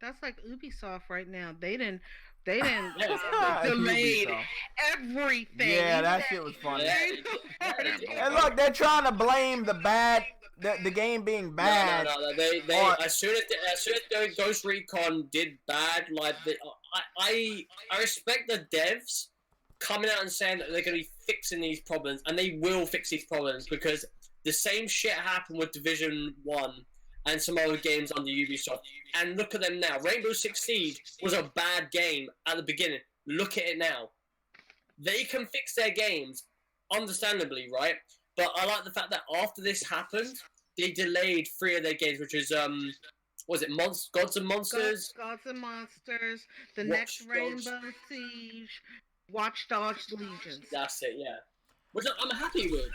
that's like Ubisoft right now. They didn't delay everything. Yeah, that shit was funny. And look, they're trying to blame the game being bad. No. They as soon as Ghost Recon did bad, like I respect the devs coming out and saying that they're going to be fixing these problems, and they will fix these problems because the same shit happened with Division 1 and some other games under Ubisoft. And look at them now. Rainbow Six Siege was a bad game at the beginning. Look at it now. They can fix their games, understandably, right? But I like the fact that after this happened, they delayed 3 of their games, which is, was it Gods and Monsters? Gods and Monsters, the next Rainbow Siege, Watch Dogs Legions. That's it, yeah. Which I'm happy with.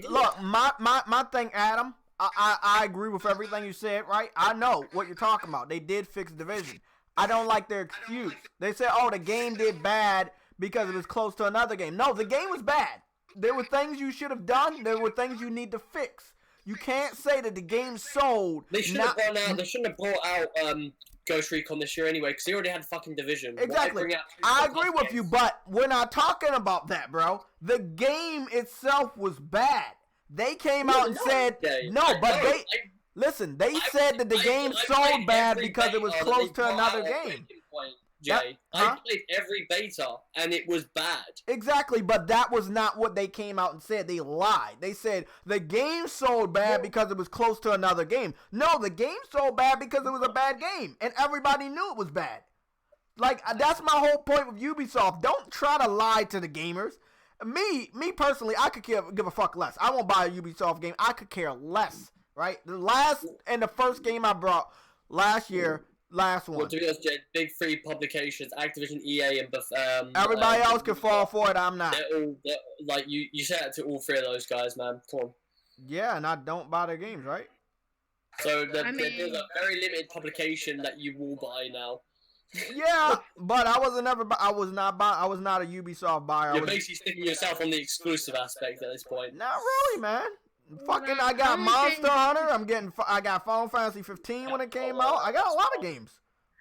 Look, my thing, Adam, I agree with everything you said, right? I know what you're talking about. They did fix Division. I don't like their excuse. They said, oh, the game did bad because it was close to another game. No, the game was bad. There were things you should have done. There were things you need to fix. You can't say that the game sold. They shouldn't have brought out Ghost Recon this year anyway, because they already had fucking Division. Exactly. I agree with you, but we're not talking about that, bro. The game itself was bad. They came out and said listen. They said that the game sold bad because it was close to another game. Jay, I played every beta and it was bad. Exactly, but that was not what they came out and said. They lied. They said the game sold bad because it was close to another game. No, the game sold bad because it was a bad game, and everybody knew it was bad. Like, that's my whole point with Ubisoft. Don't try to lie to the gamers. Me personally, I could give a fuck less. I won't buy a Ubisoft game. I could care less, right? The first game I brought last year. Last one. Well, to be honest, Jay, big 3 publications, Activision, EA, and everybody else can fall for it. I'm not. They're like you said it to all 3 of those guys, man. Come on. Yeah, and I don't buy their games, right? So there's a very limited publication that you will buy now. Yeah, but I was not a Ubisoft buyer. You're basically sticking yourself on the exclusive aspect at this point. Not really, man. Fucking, I got Monster Hunter. I got Final Fantasy 15 when it came out. I got a lot of games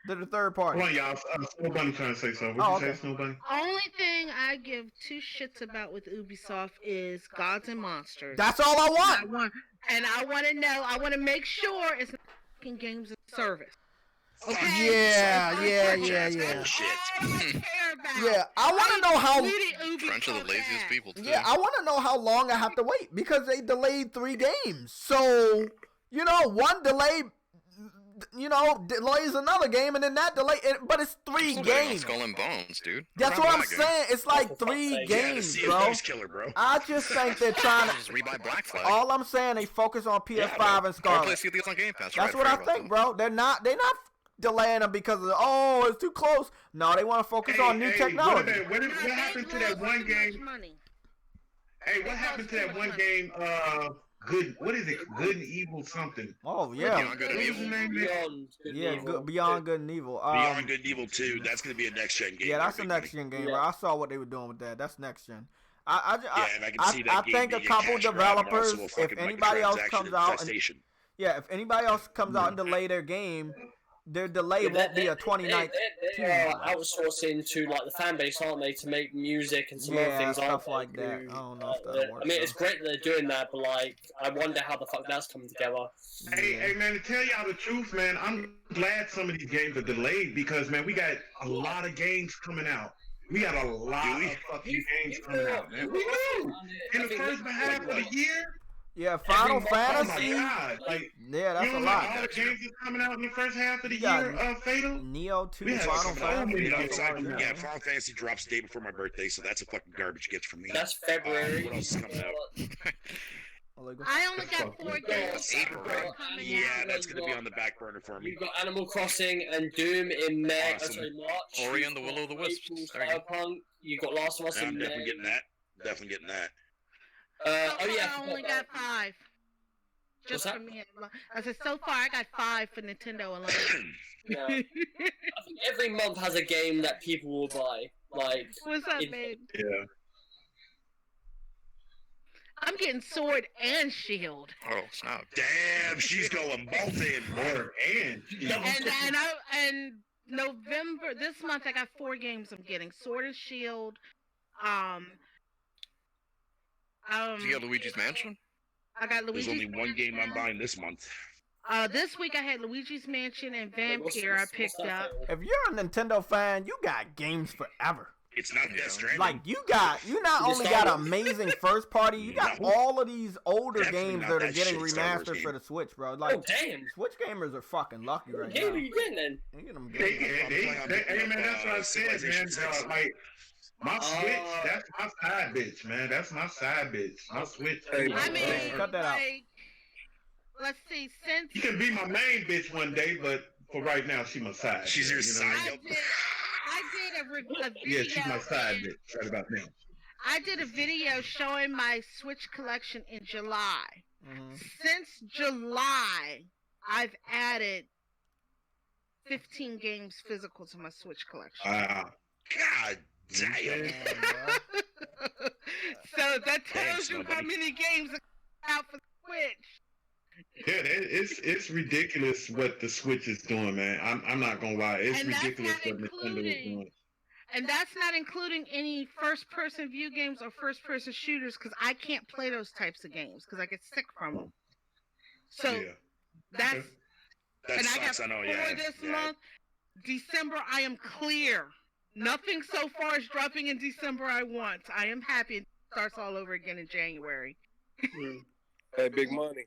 that are third party. Come on, y'all. Snow Bunny trying to say something. What you say, Snow Bunny? Only thing I give 2 shits about with Ubisoft is Gods and Monsters. That's all I want. And I want to know. I want to make sure it's not fucking games of service. Okay. Yeah. Bullshit. Yeah, I want to know how. French are the laziest people too. Yeah, I want to know how long I have to wait because they delayed 3 games. So, one delay, delays another game, and then that delay. But it's 3 games. Skull and Bones, dude. That's what I'm saying. It's like 3 games, bro. I just think they're trying to. Just rebuy Black Flag. All I'm saying, they focus on PS5 and Scarlet. On Game Pass. That's what I think, bro. They're not delaying them because of it's too close. No, they want to focus on new technology. What happened to that one game? Hey, what happened to that one game? What is it? Good and Evil something. Oh yeah. Beyond Good and Evil. Beyond Good and Evil. Beyond Good and Evil 2. That's going to be a next gen game. Yeah, that's a next gen game. Bro. I saw what they were doing with that. That's next gen. I think a couple developers, if anybody else comes out, if anybody else comes out and delay their game, their delay won't be a 2019. They are outsourcing to like the fan base, aren't they, to make music and some other things, stuff like that. I don't know if that'll work. I mean, it's great that they're doing that, but like, I wonder how the fuck that's coming together. Hey, man, to tell y'all the truth, man, I'm glad some of these games are delayed because, man, we got a lot of games coming out. We got a lot of fucking games coming out, man. We do. In the first half of the year. Yeah, Final Fantasy. Oh my God! Like, yeah, that's a lot. All the games that's coming out in the first half of the year. Fatal. Neo 2, Final Fantasy. Yeah, Final Fantasy drops the day before my birthday, so that's a fucking garbage gift for me. That's February. What else is coming out? I only got 4 games. Yeah, that's gonna be on the back burner for me. You've got Animal Crossing and Doom in May. Awesome. March. Ori and the Will o' the Wisp. Cyberpunk. You got Last of Us in May. Definitely getting that. Definitely getting that. I only got 5. Just for me. I said so far I got 5 for Nintendo alone. Yeah. I think every month has a game that people will buy. Like, what's up, babe? Yeah. I'm getting Sword and Shield. Oh, snap. Damn, she's going both in. Sword and Shield. And November, this month I got 4 games I'm getting. Sword and Shield. You got Luigi's Mansion? I got Luigi's There's only one game I'm buying this month. This week I had Luigi's Mansion and Vampire I picked up. If you're a Nintendo fan, you got games forever. It's not Death Stranding. Like you not only got amazing first party, you got all of these older games that are getting remastered for the Switch, bro. Like, damn. Switch gamers are fucking lucky right now. What game are you getting then? You get them Hey man, that's what I said, man. Like my Switch, that's my side bitch, man. That's my side bitch. My Switch. I mean, cut that out. Let's see, since you can be my main bitch one day, but for right now, she's my side. She's your side. I did a video. Yeah, she's my side bitch. Right about now. I did a video showing my Switch collection in July. Mm-hmm. Since July, I've added 15 games physical to my Switch collection. God damn. So that tells you how many games are out for the Switch. Yeah, it's ridiculous what the Switch is doing, man. I'm not gonna lie, it's ridiculous what Nintendo is doing. And that's not including any first-person view games or first-person shooters, because I can't play those types of games because I get sick from them. So that and sucks. I got 4 yeah. this month. December, I am clear. Nothing so far is dropping in December I want. I am happy. It starts all over again in January. Hey, big money.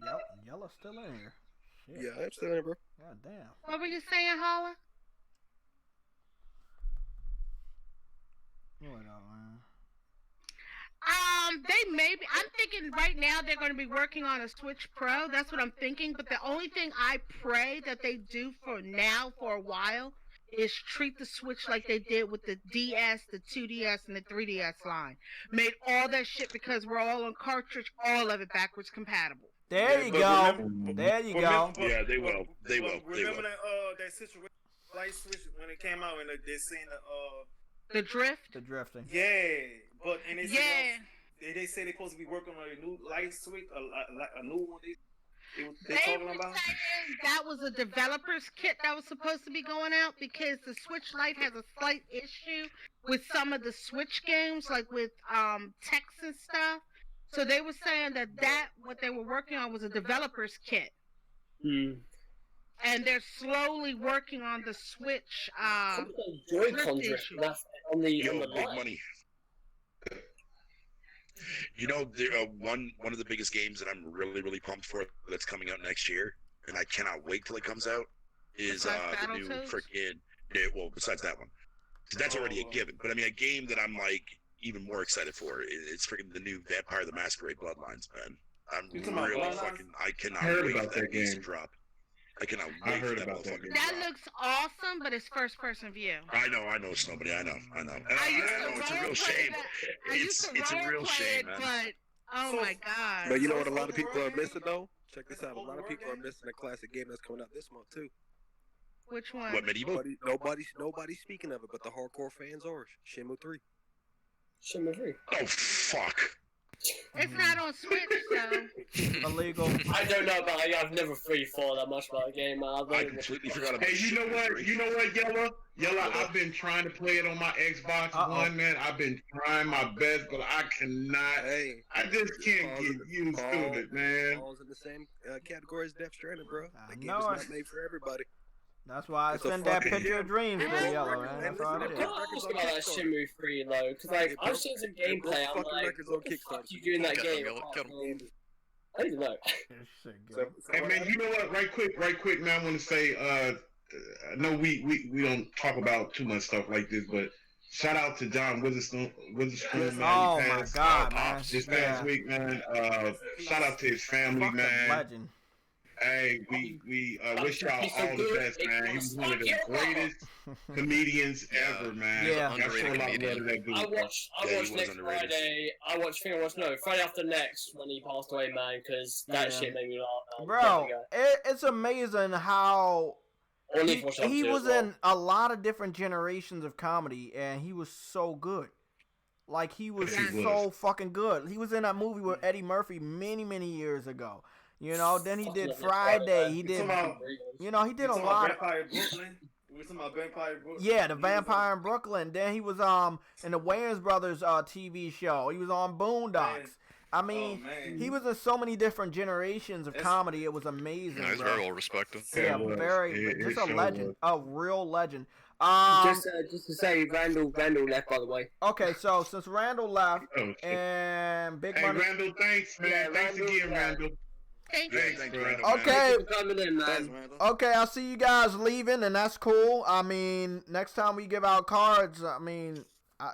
Yep, Yellow's still in here. Shit. Yeah, I'm still in, bro. God damn. What were you saying, Holla? What up, man? They may be. I'm thinking right now they're going to be working on a Switch Pro. That's what I'm thinking. But the only thing I pray that they do for now, for a while, is treat the Switch like they did with the DS, the 2DS, and the 3DS line. Made all that shit because we're all on cartridge, all of it backwards compatible. There you go. There you go. Yeah, they will. They will. Remember that situation, Light Switch, when it came out and they seen the drift? The drifting. Yeah, but and they say they're supposed to be working on a new Light Switch, a new one. They talking about that was a developer's kit that was supposed to be going out because the Switch Lite has a slight issue with some of the Switch games, like with text and stuff. So they were saying that what they were working on was a developer's kit. And they're slowly working on the Switch. Joy-Con drift on the big money. You know, one of the biggest games that I'm really, really pumped for that's coming out next year, and I cannot wait till it comes out, is the new freaking. Well, besides that one, that's already a given. But I mean, a game that I'm like even more excited for. It's freaking the new Vampire the Masquerade Bloodlines, man. I'm really fucking. I cannot wait for that game to drop. I cannot wait for that motherfucker to drop. That looks awesome, but it's first-person view. I know, Snowbody. I know. And I know it's a real shame. It's a real shame, man. But oh my god! But you know what? A lot of people are missing though. Check this out. A lot of people are missing a classic game that's coming out this month too. Which one? What, Medieval? Nobody's speaking of it, but the hardcore fans are. Shenmue 3. Shenmue 3. Oh fuck! It's not on Switch, so illegal. I don't know about it. I've never free thought that much about the game, man. I completely forgot about. Hey, you know what? You know what, Yellow? I've been trying to play it on my Xbox One, man. I've been trying my best, but I cannot. Hey, I just can't get used to it, man. Falls in the same category as Death Stranding, bro. That game know is it. not made for everybody. That's why I It's a send that fucking- picture of dreams to Hey, Yellow, man. That's all I I did. can't ask about that Shenmue 3 though, because like I've seen some gameplay. I'm fucking like, records on what the fuck Kickstarter. you do in that Get them, game? Yellow, get 'em. I don't know. Hey, man, you know what? Right quick, man. I want to say, I know we don't talk about too much stuff like this, but shout out to John Witherspoon, man. Oh He my passed, God, man. this past week, man. Shout out to his family, Fucking man. legend. Hey, we wish y'all all the best, man. He was one of the greatest comedians ever, man. Yeah. I show a lot of love to that dude. I watched next Friday. Friday after next when he passed away, man, because that Yeah. shit made me laugh. Man. Bro, it's amazing how he was in a lot of different generations of comedy, and he was so good. Like, he was so fucking good. He was in that movie with Eddie Murphy many years ago. You know, then he did Friday. He did, you know, he did a lot of. Vampire Brooklyn. We were talking about Vampire Brooklyn. Yeah, the Vampire in Brooklyn. Then he was in the Wayans Brothers TV show. He was on Boondocks. I mean, he was in so many different generations of comedy. It was amazing. Yeah, he's bro. very well respected. Yeah, just a legend, a real legend. Just to say, Randall left, by the way. Okay, so since Randall left and Big Money. Hey, Randall, thanks, man. Yeah, thanks again, Randall. thank you. Thanks, Randall. Okay. Coming in, man. Okay, I see you guys leaving, and that's cool. I mean, next time we give out cards, I mean,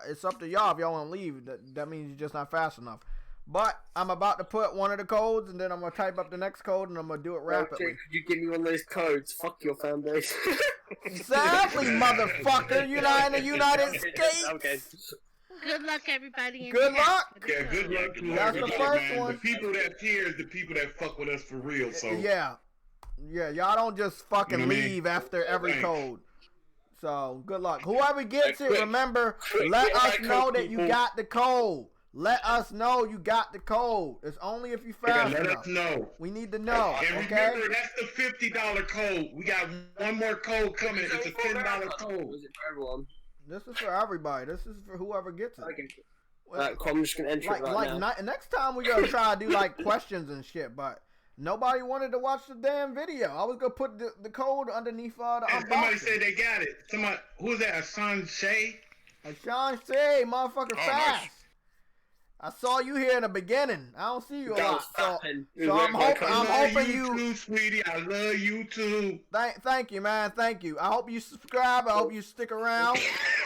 it's up to y'all if y'all want to leave. That means you're just not fast enough. But I'm about to put one of the codes, and then I'm going to type up the next code, and I'm going to do it rapidly. Could you give me one of those codes? Fuck your fan base. Exactly, motherfucker. You're not in the United States. Okay. Good luck, everybody. in Good chat luck. for the Yeah, good code. luck to That's the everybody, first man. one. The people that's here is the people that fuck with us for real. So Yeah, y'all don't just fucking You know what I mean? leave after every Thanks. code. So, good luck. Whoever gets it, Quick. remember, Quick, let get us that know code, that you people. got the code. Let us know you got the code. It's only if you fast let enough. us know. We need to know, And okay? remember, that's the $50 code. We got one more code coming. It's a $10 code. Was it for everyone? This is for everybody. This is for whoever gets it. Okay. Cool, I'm just gonna enter it right now. Next time we gonna try to do like questions and shit, but nobody wanted to watch the damn video. I was gonna put the code underneath the And somebody unboxing. said they got it. Somebody, who's that? Sean Shay? Sean Shay, motherfucker, Oh, fast. nice. I saw you here in the beginning. I don't see you a That lot. was fapping. So I'm hoping I love you. too, sweetie. I love you too. Thank you, man. Thank you. I hope you subscribe. I hope you stick around.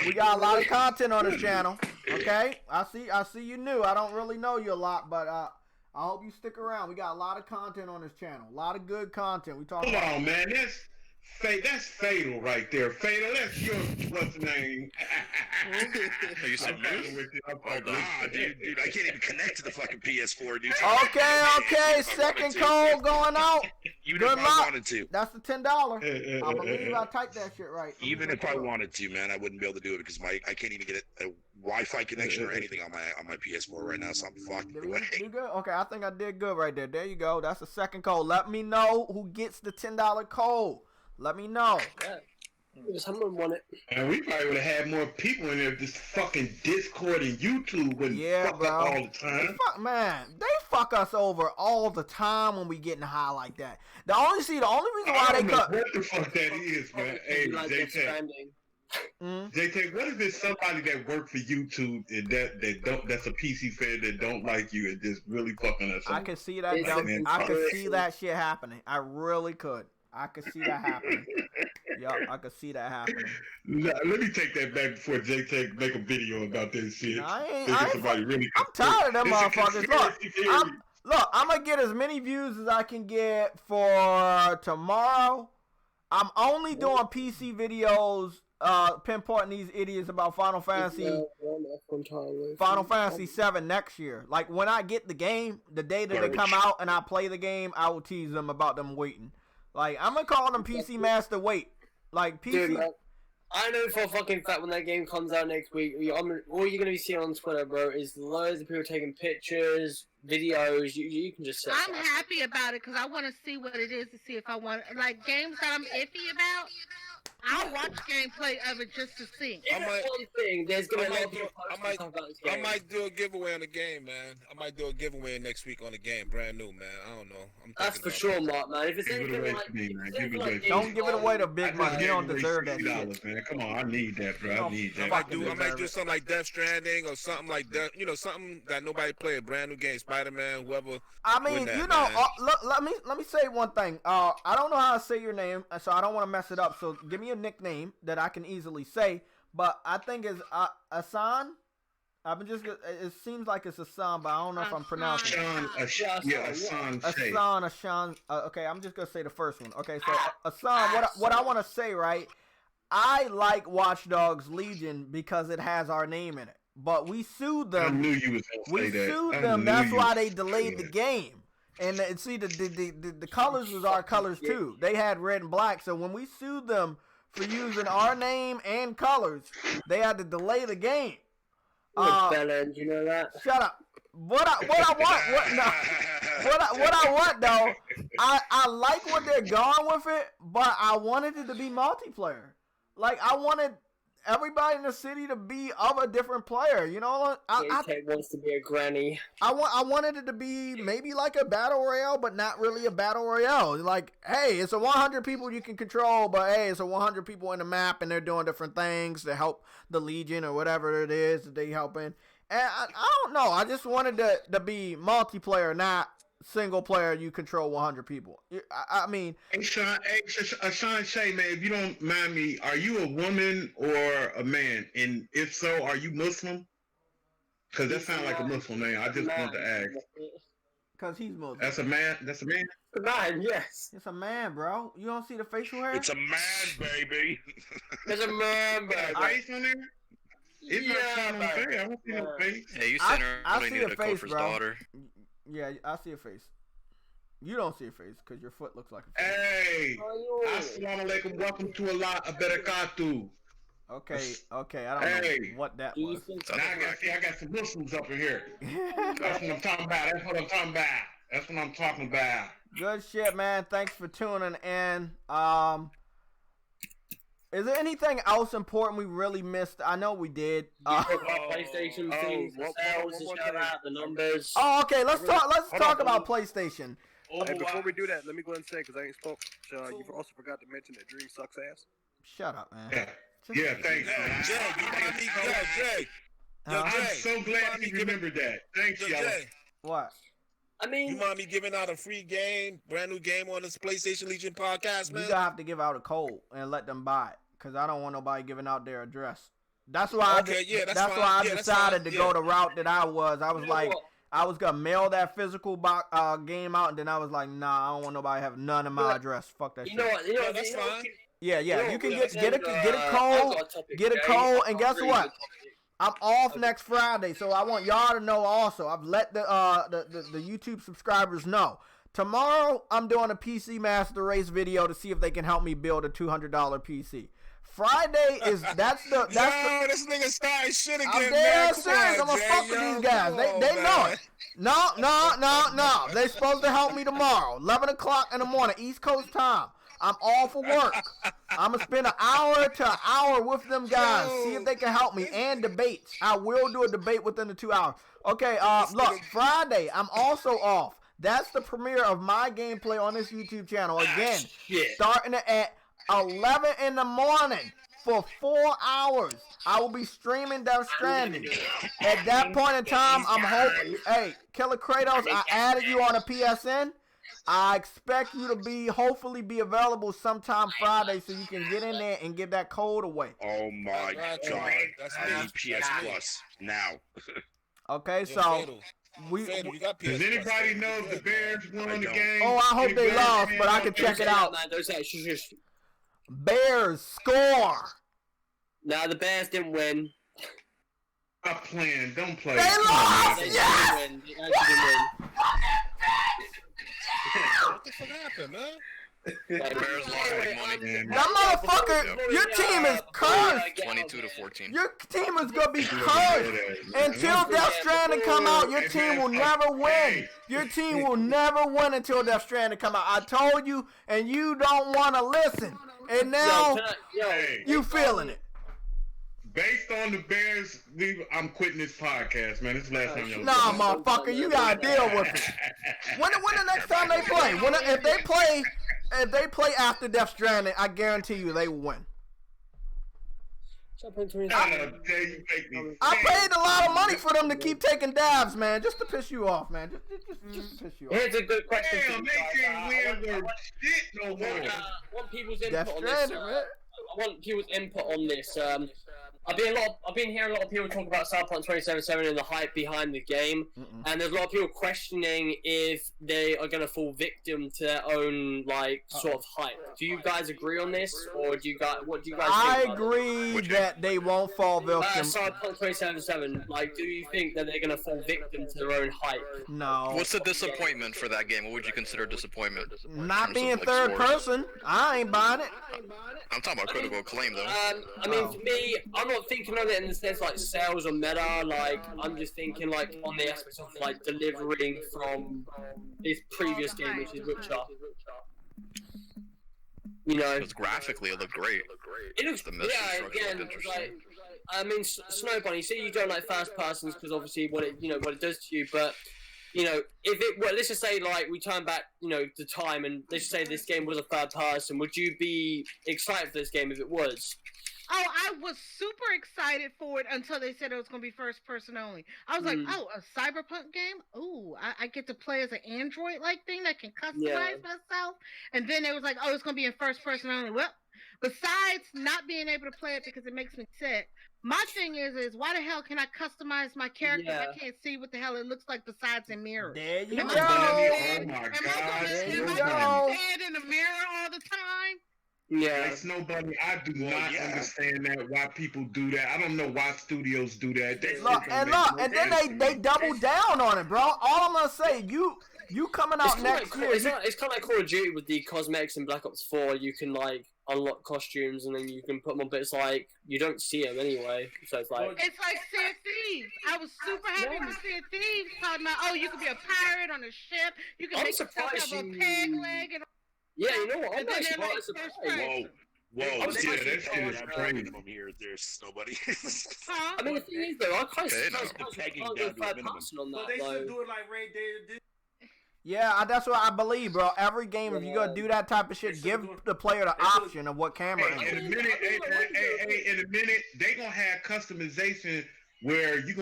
We got a lot of content on this channel. Okay, I see you new. I don't really know you a lot, but I hope you stick around. We got a lot of content on this channel. A lot of good content. We talk Come about. on, man. That's fatal right there. Fatal. That's your what's the name? You said I'm fucking with you. I'm fucking with Ah, you. dude, I can't even connect to the fucking PS4, dude. Okay. Second code going out. Even Good if luck. I wanted to. That's the $10. I believe I typed that shit right. Even if I wanted to, man, I wouldn't be able to do it because I can't even get a Wi-Fi connection or anything on my PS4 right now, so I'm fucked Did away. we do good? Okay, I think I did good right there. There you go. That's the second code. Let me know who gets the $10 code. Let me know. Yeah. Someone won it. And we probably would have had more people in there if this fucking Discord and YouTube wouldn't fuck bro. up all the They time. they fuck us over all the time when we getting high like that. The only reason why I they don't know cut. what the fuck that is, man. Hey, Like JTech. Stranding. JTech, what if it's somebody that worked for YouTube and that's a PC fan that don't like you and just really fucking us I up? could see that. I could see that shit happening. I really could. I could see that happening. Yup, I could see that happening. Let me take that back before JTech make a video about this shit. I'm tired of them motherfuckers. Look, I'm gonna get as many views as I can get for tomorrow. I'm only doing PC videos, pinpointing these idiots about Final Fantasy 7 next year. Like when I get the game, the day that they come out and I play the game, I will tease them about them waiting. Like I'm gonna call them PC Master Wait. Like PC. Dude, I know for a fucking fact when that game comes out next week, all you're gonna be seeing on Twitter, bro, is loads of people taking pictures, videos. You can just. I'm happy about it because I want to see what it is to see if I want like games that I'm iffy about. I'll watch gameplay of it just to see. I might do a giveaway on the game, man. I might do a giveaway next week on the game, brand new, man. I don't know. That's for sure, Mark, man. If it's anything like, don't give it away to Big Money. He don't deserve that shit. Man. Come on, I need that, bro. I need that. I might do something like Death Stranding or something like that. You know, something that nobody played. A brand new game, Spider-Man, whoever. I mean, that, you know, let me say one thing. I don't know how to say your name, so I don't want to mess it up. So give me a nickname that I can easily say, but I think it's Asan. It seems like it's Asan, but I don't know if I'm pronouncing it. Asan. Okay, I'm just gonna say the first one. Okay, so Asan, what I want to say, right? I like Watch Dogs Legion because it has our name in it, but we sued them. I knew you was gonna say that. We sued them. That's why they delayed the game. And see, the colors was our colors too. They had red and black. So when we sued them for using our name and colors, they had to delay the game. You know that? Shut up. What I want though, I like what they're going with it, but I wanted it to be multiplayer. Like I wanted everybody in the city to be of a different player. You know, JayTech wants to be a granny. I wanted it to be maybe like a battle royale, but not really a battle royale. Like, hey, it's a 100 people you can control, but hey, it's a 100 people in the map, and they're doing different things to help the Legion or whatever it is that they helping. And I don't know. I just wanted to be multiplayer, not single player. You control 100 people. I mean, hey Sean Shay, man, if you don't mind me, are you a woman or a man? And if so, are you Muslim? Because that sounds like a Muslim name. I just wanted to ask. Because he's Muslim. That's a man. That's a man. A man, yes. It's a man, bro. You don't see the facial hair? It's a man, baby. It's a man, bro. Face on there? It's not showing on face. I don't see no face. Yeah, you sent her I see a to face, Gopher's bro. daughter. Yeah, I see a face. You don't see a face because your foot looks like a face. Hey, assalamu alaikum. Welcome to Allah Abarakatu. Okay. I don't know what that was. Now I got some Muslims up in here. That's what I'm talking about. Good shit, man. Thanks for tuning in. Is there anything else important we really missed? I know we did. PlayStation things, the sales, the numbers. Oh, okay. Let's talk about PlayStation. Hey, before we do that, let me go ahead and say, because I ain't spoke, you also forgot to mention that Dream sucks ass. Shut up, man. Yeah, thanks, man. Jay. I'm so glad you remembered that. Thanks, y'all. What? I mean, you mind me giving out a free game, brand new game on this PlayStation Legion podcast, man? You gotta have to give out a code and let them buy it, because I don't want nobody giving out their address. That's why I decided to go the route that I was. I was like, I was gonna mail that physical game out, and then I was like, nah, I don't want nobody have none of my address. Fuck that shit. That's fine. Yeah. You can get a code, and guess what? I'm off next Friday, so I want y'all to know also. I've let the YouTube subscribers know. Tomorrow, I'm doing a PC Master Race video to see if they can help me build a $200 PC. Friday is this nigga starting shit again. I'm dead serious. I'm gonna fuck with these guys. They know it. No. They're supposed to help me tomorrow, 11 o'clock in the morning, East Coast time. I'm all for work. I'm gonna spend an hour to an hour with them guys, see if they can help me, and debates. I will do a debate within the 2 hours. Okay, look, Friday, I'm also off. That's the premiere of my gameplay on this YouTube channel. Again, starting at 11 in the morning for 4 hours. I will be streaming Death Stranding. At that point in time, I'm hoping, hey, Killer Kratos, I added you on a PSN. I expect you to hopefully be available sometime Friday so you can get in there and give that code away. Oh my God. I need PS Plus now. Okay, so does anybody know if the Bears won the game? Oh, I hope they lost, but I can check it out. Bears score. Nah, the Bears didn't win. Stop playing. Don't play. They lost. Yes. What the fuck happened, man? Bears lost big money. That motherfucker, your team is cursed. 22-14. Your team is gonna be cursed until Death Stranding come out. Your team will never win. Your team will never win until Death Stranding come out. I told you, and you don't want to listen. And now you feeling it. Based on the Bears, I'm quitting this podcast, man. This is the last time y'all. Nah, motherfucker, you gotta deal with it. When the next time they play? If they play after Death Stranding, I guarantee you they will win. I paid a lot of money for them to keep taking dabs, man, just to piss you off, man. Just to piss you off. Here's a good question. Damn, they can't win their shit no more. I want people's Death input on this. Stranding, man. I want people's input on this. I've been hearing a lot of people talk about Cyberpunk 2077 and the hype behind the game, and there's a lot of people questioning if they are going to fall victim to their own sort of hype. Do you guys agree on this, or what do you guys think? I agree that they won't fall victim. Cyberpunk 2077. Do you think that they're going to fall victim to their own hype? No. What's the disappointment for that game? What would you consider disappointment? Not being third person. I ain't buying it. I'm talking about critical acclaim, though. I mean, for me, I'm not thinking of it in the sense sales or meta. I'm just thinking on the aspect of delivering from this previous game, which is Witcher. You know, because graphically it looked great. It looks, the mission structure looked interesting. I mean, Snow Bunny. See, you don't like first persons because obviously what it does to you, but. If it let's just say we turn back, the time, and let's just say this game was a third person, would you be excited for this game if it was? Oh, I was super excited for it until they said it was going to be first person only. I was like, oh, a Cyberpunk game? Ooh, I get to play as an android-like thing that can customize myself. And then it was like, oh, it's going to be in first person only. Well, besides not being able to play it because it makes me sick, my thing is why the hell can I customize my character if I can't see what the hell it looks like besides in mirrors? There you go. Oh my God. Am I going to stand in the mirror all the time? Yeah, it's nobody. I do not understand that. Why people do that? I don't know why studios do that. And then they double down on it, bro. All I'm gonna say, you coming out next year. It's kind of like Call of Duty with the cosmetics in Black Ops 4. You can unlock costumes and then you can put them on, but it's you don't see them anyway. So it's like Sea of Thieves. I was super happy with Sea of Thieves talking about, oh, you can be a pirate on a ship. You can make yourself have a peg leg and. Yeah, you know what? I'm actually quite surprised. Whoa, yeah, that shit is crazy. There's nobody. I mean, the thing is, though, I'm kind of surprised pegging they can't down go to a third minimum. person on But that, they though. should do it like Red Dead did. Yeah, that's what I believe, bro. Every game, if you gonna do that type of shit, give the player the option of what camera. In a minute, they gonna have customization where you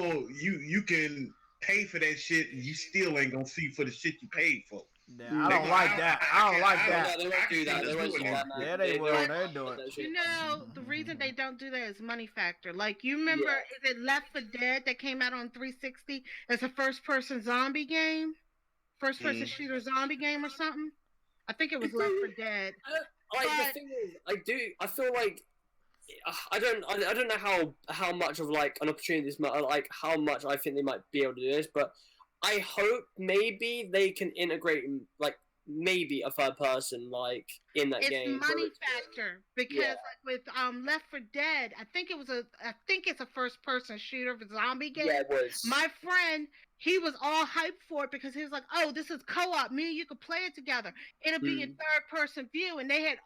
can pay for that shit and you still ain't gonna see for the shit you paid for. Yeah, I don't like that. I don't like that. They won't do that. They won't do that, man. Yeah, they will. They do it. You know, the reason they don't do that is money factor. You remember, is it Left 4 Dead that came out on 360 as a first-person zombie game? First-person shooter zombie game or something? I think it was Left 4 Dead. The thing is, I feel like I don't know how much of an opportunity this might how much I think they might be able to do this, but I hope maybe they can integrate maybe a third person in that game. It's money factor because with Left 4 Dead, I think it's a first person shooter for zombie game. Yeah, it was. My friend, he was all hyped for it because he was like, "Oh, this is co-op. Me and you could play it together. It'll be in third person view." And they had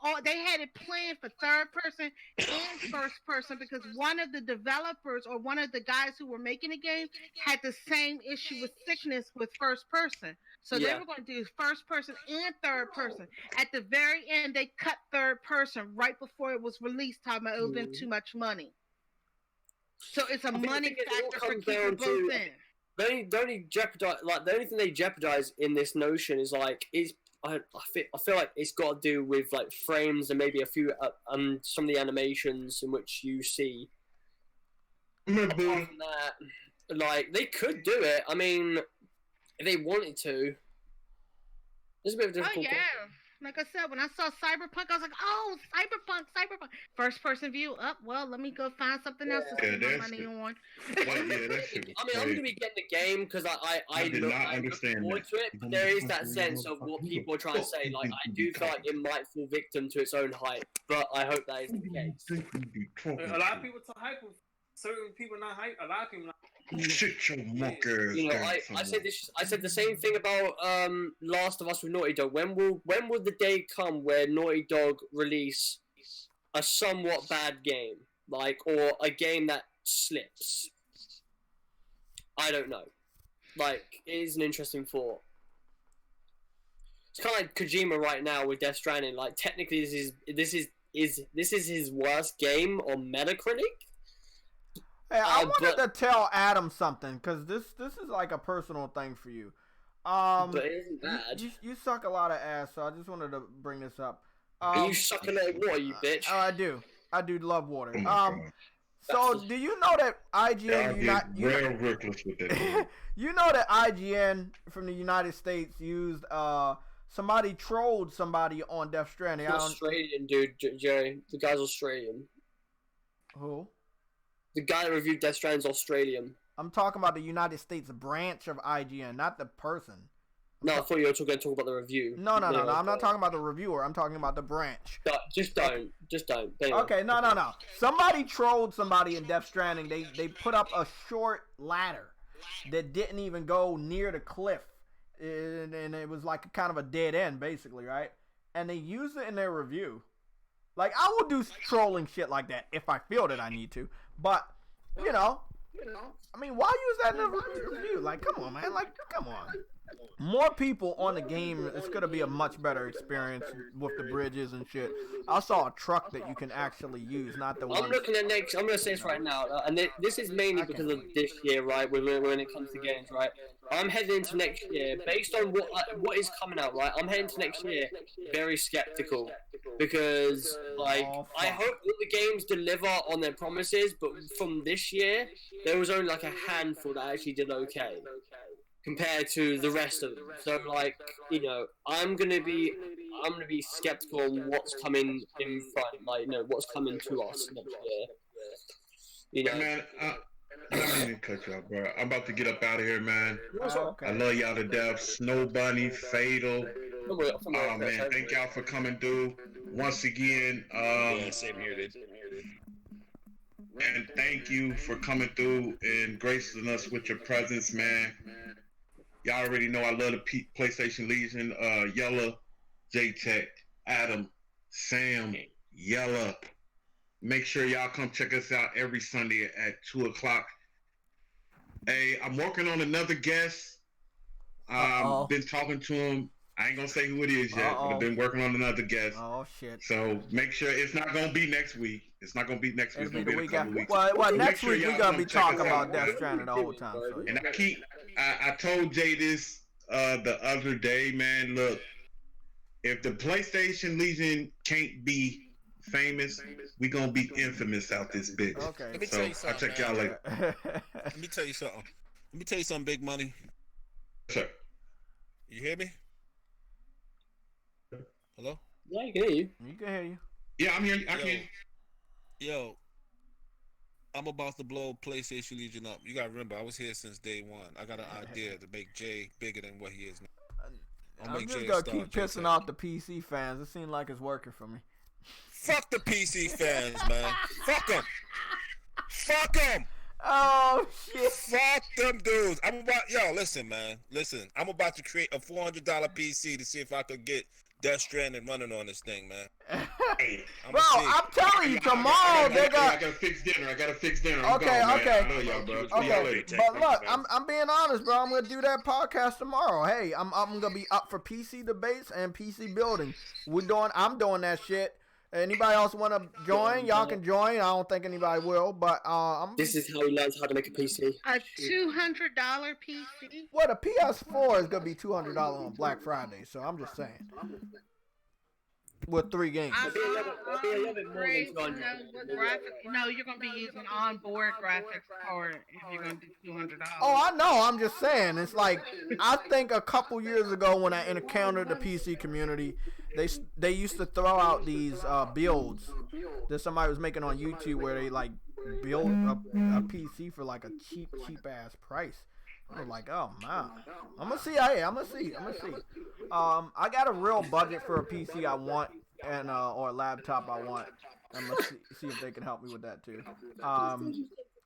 it planned for third person and first person because one of the developers or one of the guys who were making the game had the same issue with sickness with first person. So they were going to do first person and third person. At the very end, they cut third person right before it was released, talking about it would have been too much money. So it's a money factor for keeping both in. The only thing they jeopardize in this notion is I feel like it's got to do with frames and maybe a few some of the animations in which you see. Apart from that, they could do it. I mean, if they wanted to. It's a bit of a difficult question. Like I said, when I saw Cyberpunk, I was like, "Oh, Cyberpunk!" First person view. Up, well, let me go find something else to spend my money on. That shit was I'm gonna be getting the game because I did not understand forward to it. But there is that sense of what people are trying to say. Like I do feel like it might fall victim to its own hype, but I hope that isn't the case. A lot of people talk hype. Certain people not hype. A lot of people not. Shit your monkey. You know, I said this. I said the same thing about Last of Us with Naughty Dog. When will the day come where Naughty Dog release a somewhat bad game, like, or a game that slips? I don't know. Like, it is an interesting thought. It's kind of like Kojima right now with Death Stranding. Like, technically, this is his worst game on Metacritic. Hey, I wanted to tell Adam something because this is like a personal thing for you. But it isn't bad. You suck a lot of ass, so I just wanted to bring this up. Are you sucking at water, you bitch? Oh, I do. I do love water. So do you know that IGN you know that IGN from the United States used somebody trolled somebody on Death Stranding. Australian dude, Jerry. The guy's Australian. Who? The guy that reviewed Death Stranding's Australian. I'm talking about the United States branch of IGN, not the person. No, I thought you were going to talk about the review. No. I'm not talking about the reviewer. I'm talking about the branch. Just don't. Anyway. Okay, no. Somebody trolled somebody in Death Stranding. They put up a short ladder that didn't even go near the cliff. And it was like kind of a dead end, basically, right? And they used it in their review. Like, I will do trolling shit like that if I feel that I need to. But, you know, I mean, why use that in a review? Like, come on, man. Like, come on. More people on the game, it's going to be a much better experience with the bridges and shit. I saw a truck that you can actually use, not the one. I'm looking at next. I'm going to say this right now, and this is mainly because of this year, right? When it comes to games, right? I'm heading into next year based on what is coming out, right? I'm heading to next year very skeptical because, like, I hope all the games deliver on their promises, but from this year, there was only like a handful that actually did okay compared to the rest of them. So, like, you know, I'm gonna be skeptical on what's coming in front, like, you know, what's coming to us next year. You know, man, I don't even cut you off, bro. I'm about to get up out of here, man. Okay. I love y'all to death. Snow Bunny, Fatal. Oh man, thank y'all for coming through once again. Yeah, same here, dude. And thank you for coming through and gracing us with your presence, man. Y'all already know I love the PlayStation Legion. Yella, JayTech, Adam, Sam, Yella. Make sure y'all come check us out every Sunday at 2 o'clock. Hey, I'm working on another guest. Been talking to him. I ain't gonna say who it is yet, but I've been working on another guest. Oh shit! So make sure it's not gonna be next week. It's not gonna be next week. It's gonna be in a couple weeks. Well, next week we're gonna be talking about Death Stranding the whole time. So, yeah. And I told Jay this the other day, man. Look, if the PlayStation Legion can't be famous, we gonna be infamous out this bitch. Okay. Let me tell you something. I'll check y'all later. Let me tell you something. Big Money. Sure. You hear me? Hello? Yeah, I can hear you. You can hear you. Yeah, I'm here. I can. Yo, I'm about to blow PlayStation Legion up. You gotta remember, I was here since day one. I got an idea to make Jay bigger than what he is now. I'm just gonna keep pissing off the PC fans. It seems like it's working for me. Fuck the PC fans, man. Fuck them. Fuck them. Oh shit. Fuck them dudes. Listen, man. Listen, I'm about to create a $400 PC to see if I could get Death Stranding running on this thing, man. Bro, I'm telling you, tomorrow they got. I gotta fix dinner. Okay. I know y'all, bro. Okay, but look, I'm being honest, bro. I'm gonna do that podcast tomorrow. Hey, I'm gonna be up for PC debates and PC building. I'm doing that shit. Anybody else want to join? Y'all can join. I don't think anybody will, but This is how he learns how to make a PC. A $200 PC. Well, the PS4 is gonna be $200 on Black Friday, so I'm just saying. with 3 games. I'm afraid to know what graphic. No, you're gonna be using onboard graphics for it if you're gonna do $200. Oh, I know. I'm just saying. It's like I think a couple years ago when I encountered the PC community, they used to throw out these builds that somebody was making on YouTube where they like build a PC for like a cheap ass price. I was like, oh man, I'm gonna see. I'm gonna see. I got a real budget for a PC I want and or a laptop I want. I'm gonna see if they can help me with that too.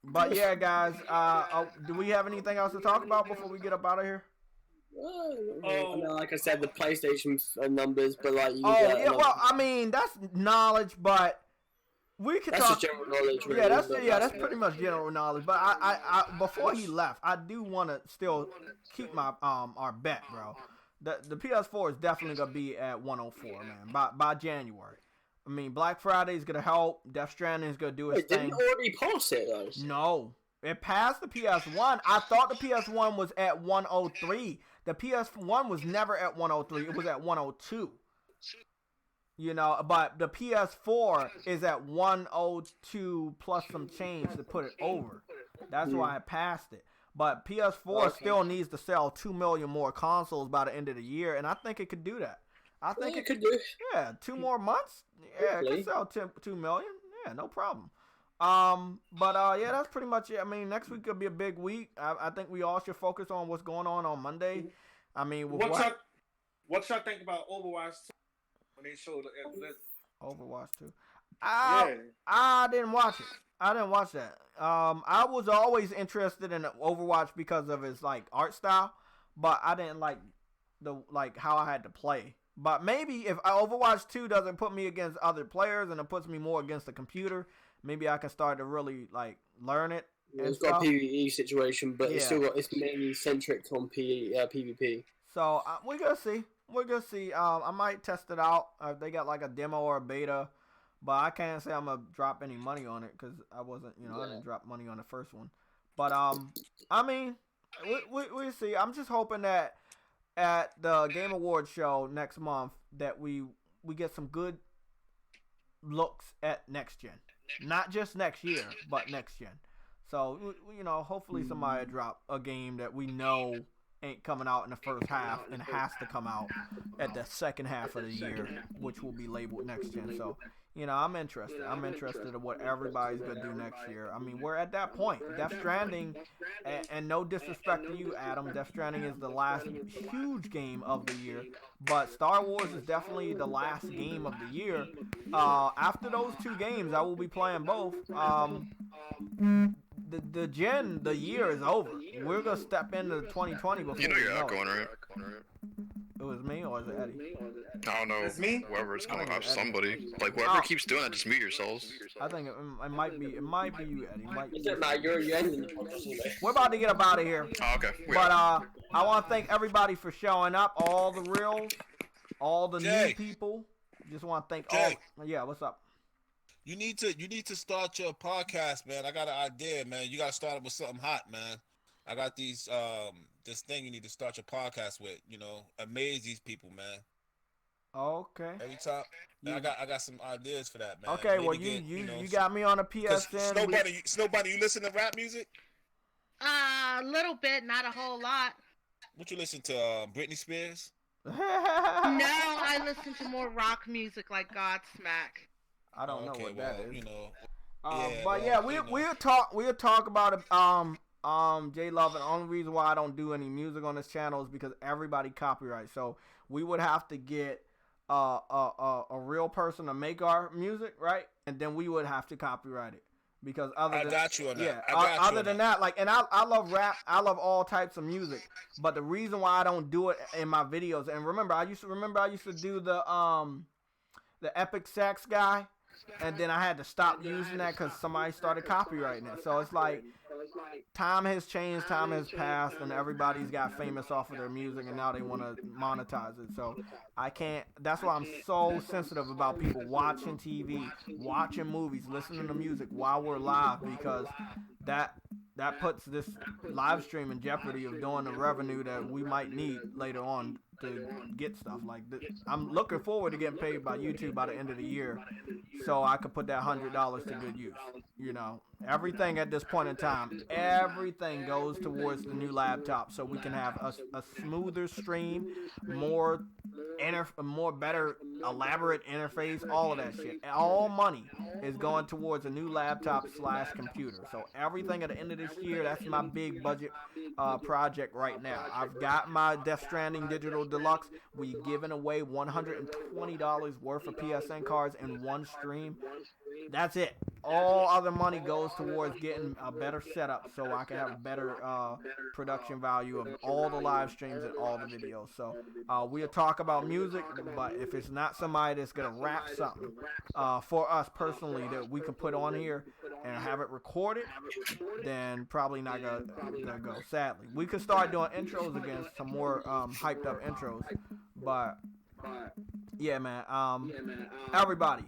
But yeah, guys. Do we have anything else to talk about before we get up out of here? I mean, like I said, the PlayStation numbers, but like you. Well, I mean that's knowledge, but we could talk. Just general knowledge. Really, that's pretty much general knowledge. But I before he left, I do want to still keep my our bet, bro. The PS4 is definitely gonna be at 104, man, by January. I mean, Black Friday is gonna help. Death Stranding is gonna do its thing. Didn't it already pass it though? No, it passed the PS1. I thought the PS1 was at 103. The PS1 was never at 103. It was at 102. You know, but the PS4 is at 102 plus some change to put it over. That's why I passed it. But PS4 still needs to sell 2 million more consoles by the end of the year, and I think it could do that. I think it could do. Yeah, 2 more months. Yeah, it could sell 2 million. Yeah, no problem. Yeah, that's pretty much it. I mean, next week could be a big week. I think we all should focus on what's going on Monday. I mean, what y'all think about Overwatch 2 when they showed the Overwatch 2? I didn't watch it. I didn't watch that. I was always interested in Overwatch because of its like art style, but I didn't like how I had to play. But maybe if Overwatch 2 doesn't put me against other players and it puts me more against the computer, maybe I can start to really like learn it. Yeah, it's got a PvE situation, but it's mainly centric on PvP. So we're gonna see. I might test it out if they got like a demo or a beta, but I can't say I'm gonna drop any money on it because I wasn't, I didn't drop money on the first one. But I mean, we see. I'm just hoping that at the Game Awards show next month that we get some good looks at next gen, not just next year, but next gen. So hopefully somebody drop a game that we know ain't coming out in the first half and has to come out at the second half of the year, which will be labeled next gen. So, I'm interested. I'm interested in what everybody's going to do next year. I mean, we're at that point. Death Stranding, and no disrespect to you, Adam, Death Stranding is the last huge game of the year, but Star Wars is definitely the last game of the year. After those 2 games, I will be playing both. The year is over. We're gonna step into 2020 before you're not going right. It was me or is it Eddie? I don't know. It's me. Whoever's coming up, somebody. Like whoever keeps doing that, just mute yourselves. I think it might be you, Eddie. It doesn't matter. You're ending the podcast. We're about to get up out of here. Oh, okay. But I want to thank everybody for showing up. All the reels, all the new people. Just want to thank all. Yeah, what's up? You need to start your podcast, man. I got an idea, man. You got to start it with something hot, man. I got this thing you need to start your podcast with. Amaze these people, man. Okay. Every time, I got some ideas for that, man. Okay, well you got me on a PSN. Snowbunny, you listen to rap music? A little bit, not a whole lot. What you listen to? Britney Spears? No, I listen to more rock music like Godsmack. I don't know what that is. We'll talk about it. J Love, and the only reason why I don't do any music on this channel is because everybody copyrights. So we would have to get a real person to make our music, right? And then we would have to copyright it. Because other than that, like, and I love rap, I love all types of music, but the reason why I don't do it in my videos, and remember I used to do the epic sex guy, and then I had to stop using that because somebody started copyrighting it. So it's like time has changed, time has passed, and everybody's got famous off of their music, and now they want to monetize it. So I can't. That's why I'm so sensitive about people watching TV, watching movies, listening to music while we're live, because that puts this live stream in jeopardy of doing the revenue that we might need later on to get stuff. Like I'm looking forward to getting paid by YouTube by the end of the year, so I could put that $100 to good use. You know, everything at this point in time, everything goes towards the new laptop, so we can have a smoother stream, more better elaborate interface, all of that shit. All money is going towards a new laptop / computer. So everything at the end of this year, that's my big budget project right now. I've got my Death Stranding Digital Deluxe. We giving away $120 worth of PSN cards in one stream. That's it. All other money goes towards getting a better setup so I can have better production value of all the live streams and all the videos. So we'll talk about music, but if it's not somebody that's going to rap something for us personally that we can put on here and have it recorded, then probably not going to go, sadly. We could start doing intros again, some more hyped up intros, but yeah, man. Everybody,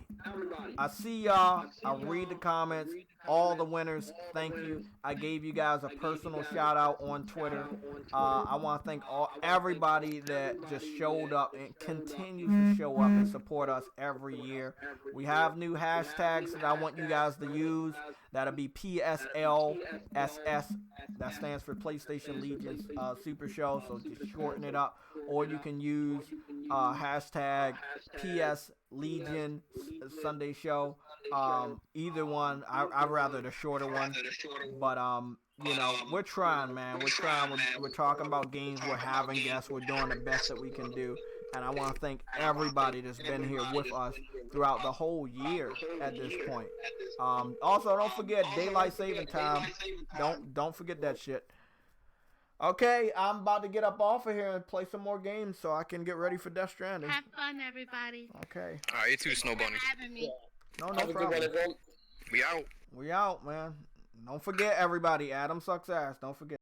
I see y'all. I read the comments. All the winners, thank you. I gave you guys a personal shout out on Twitter. I want to thank everybody that just showed up and continues to show up and support us every year. We have new hashtags that I want you guys to use. That'll be PSLSS. That stands for PlayStation Legion's Super Show. So just shorten it up. Or you can use hashtag PS Legion Sunday Show. Either one. I'd rather the shorter one. But you know, we're trying, man. We're trying. We're talking about games. We're having guests. We're doing the best that we can do. And I want to thank everybody that's been here with us throughout the whole year at this point. Also, don't forget daylight saving time. Don't forget that shit. Okay, I'm about to get up off of here and play some more games so I can get ready for Death Stranding. Have fun, everybody. Okay. All right, you too, Snow Bunny. Having me. No problem. We out. We out, man. Don't forget, everybody. Adam sucks ass. Don't forget.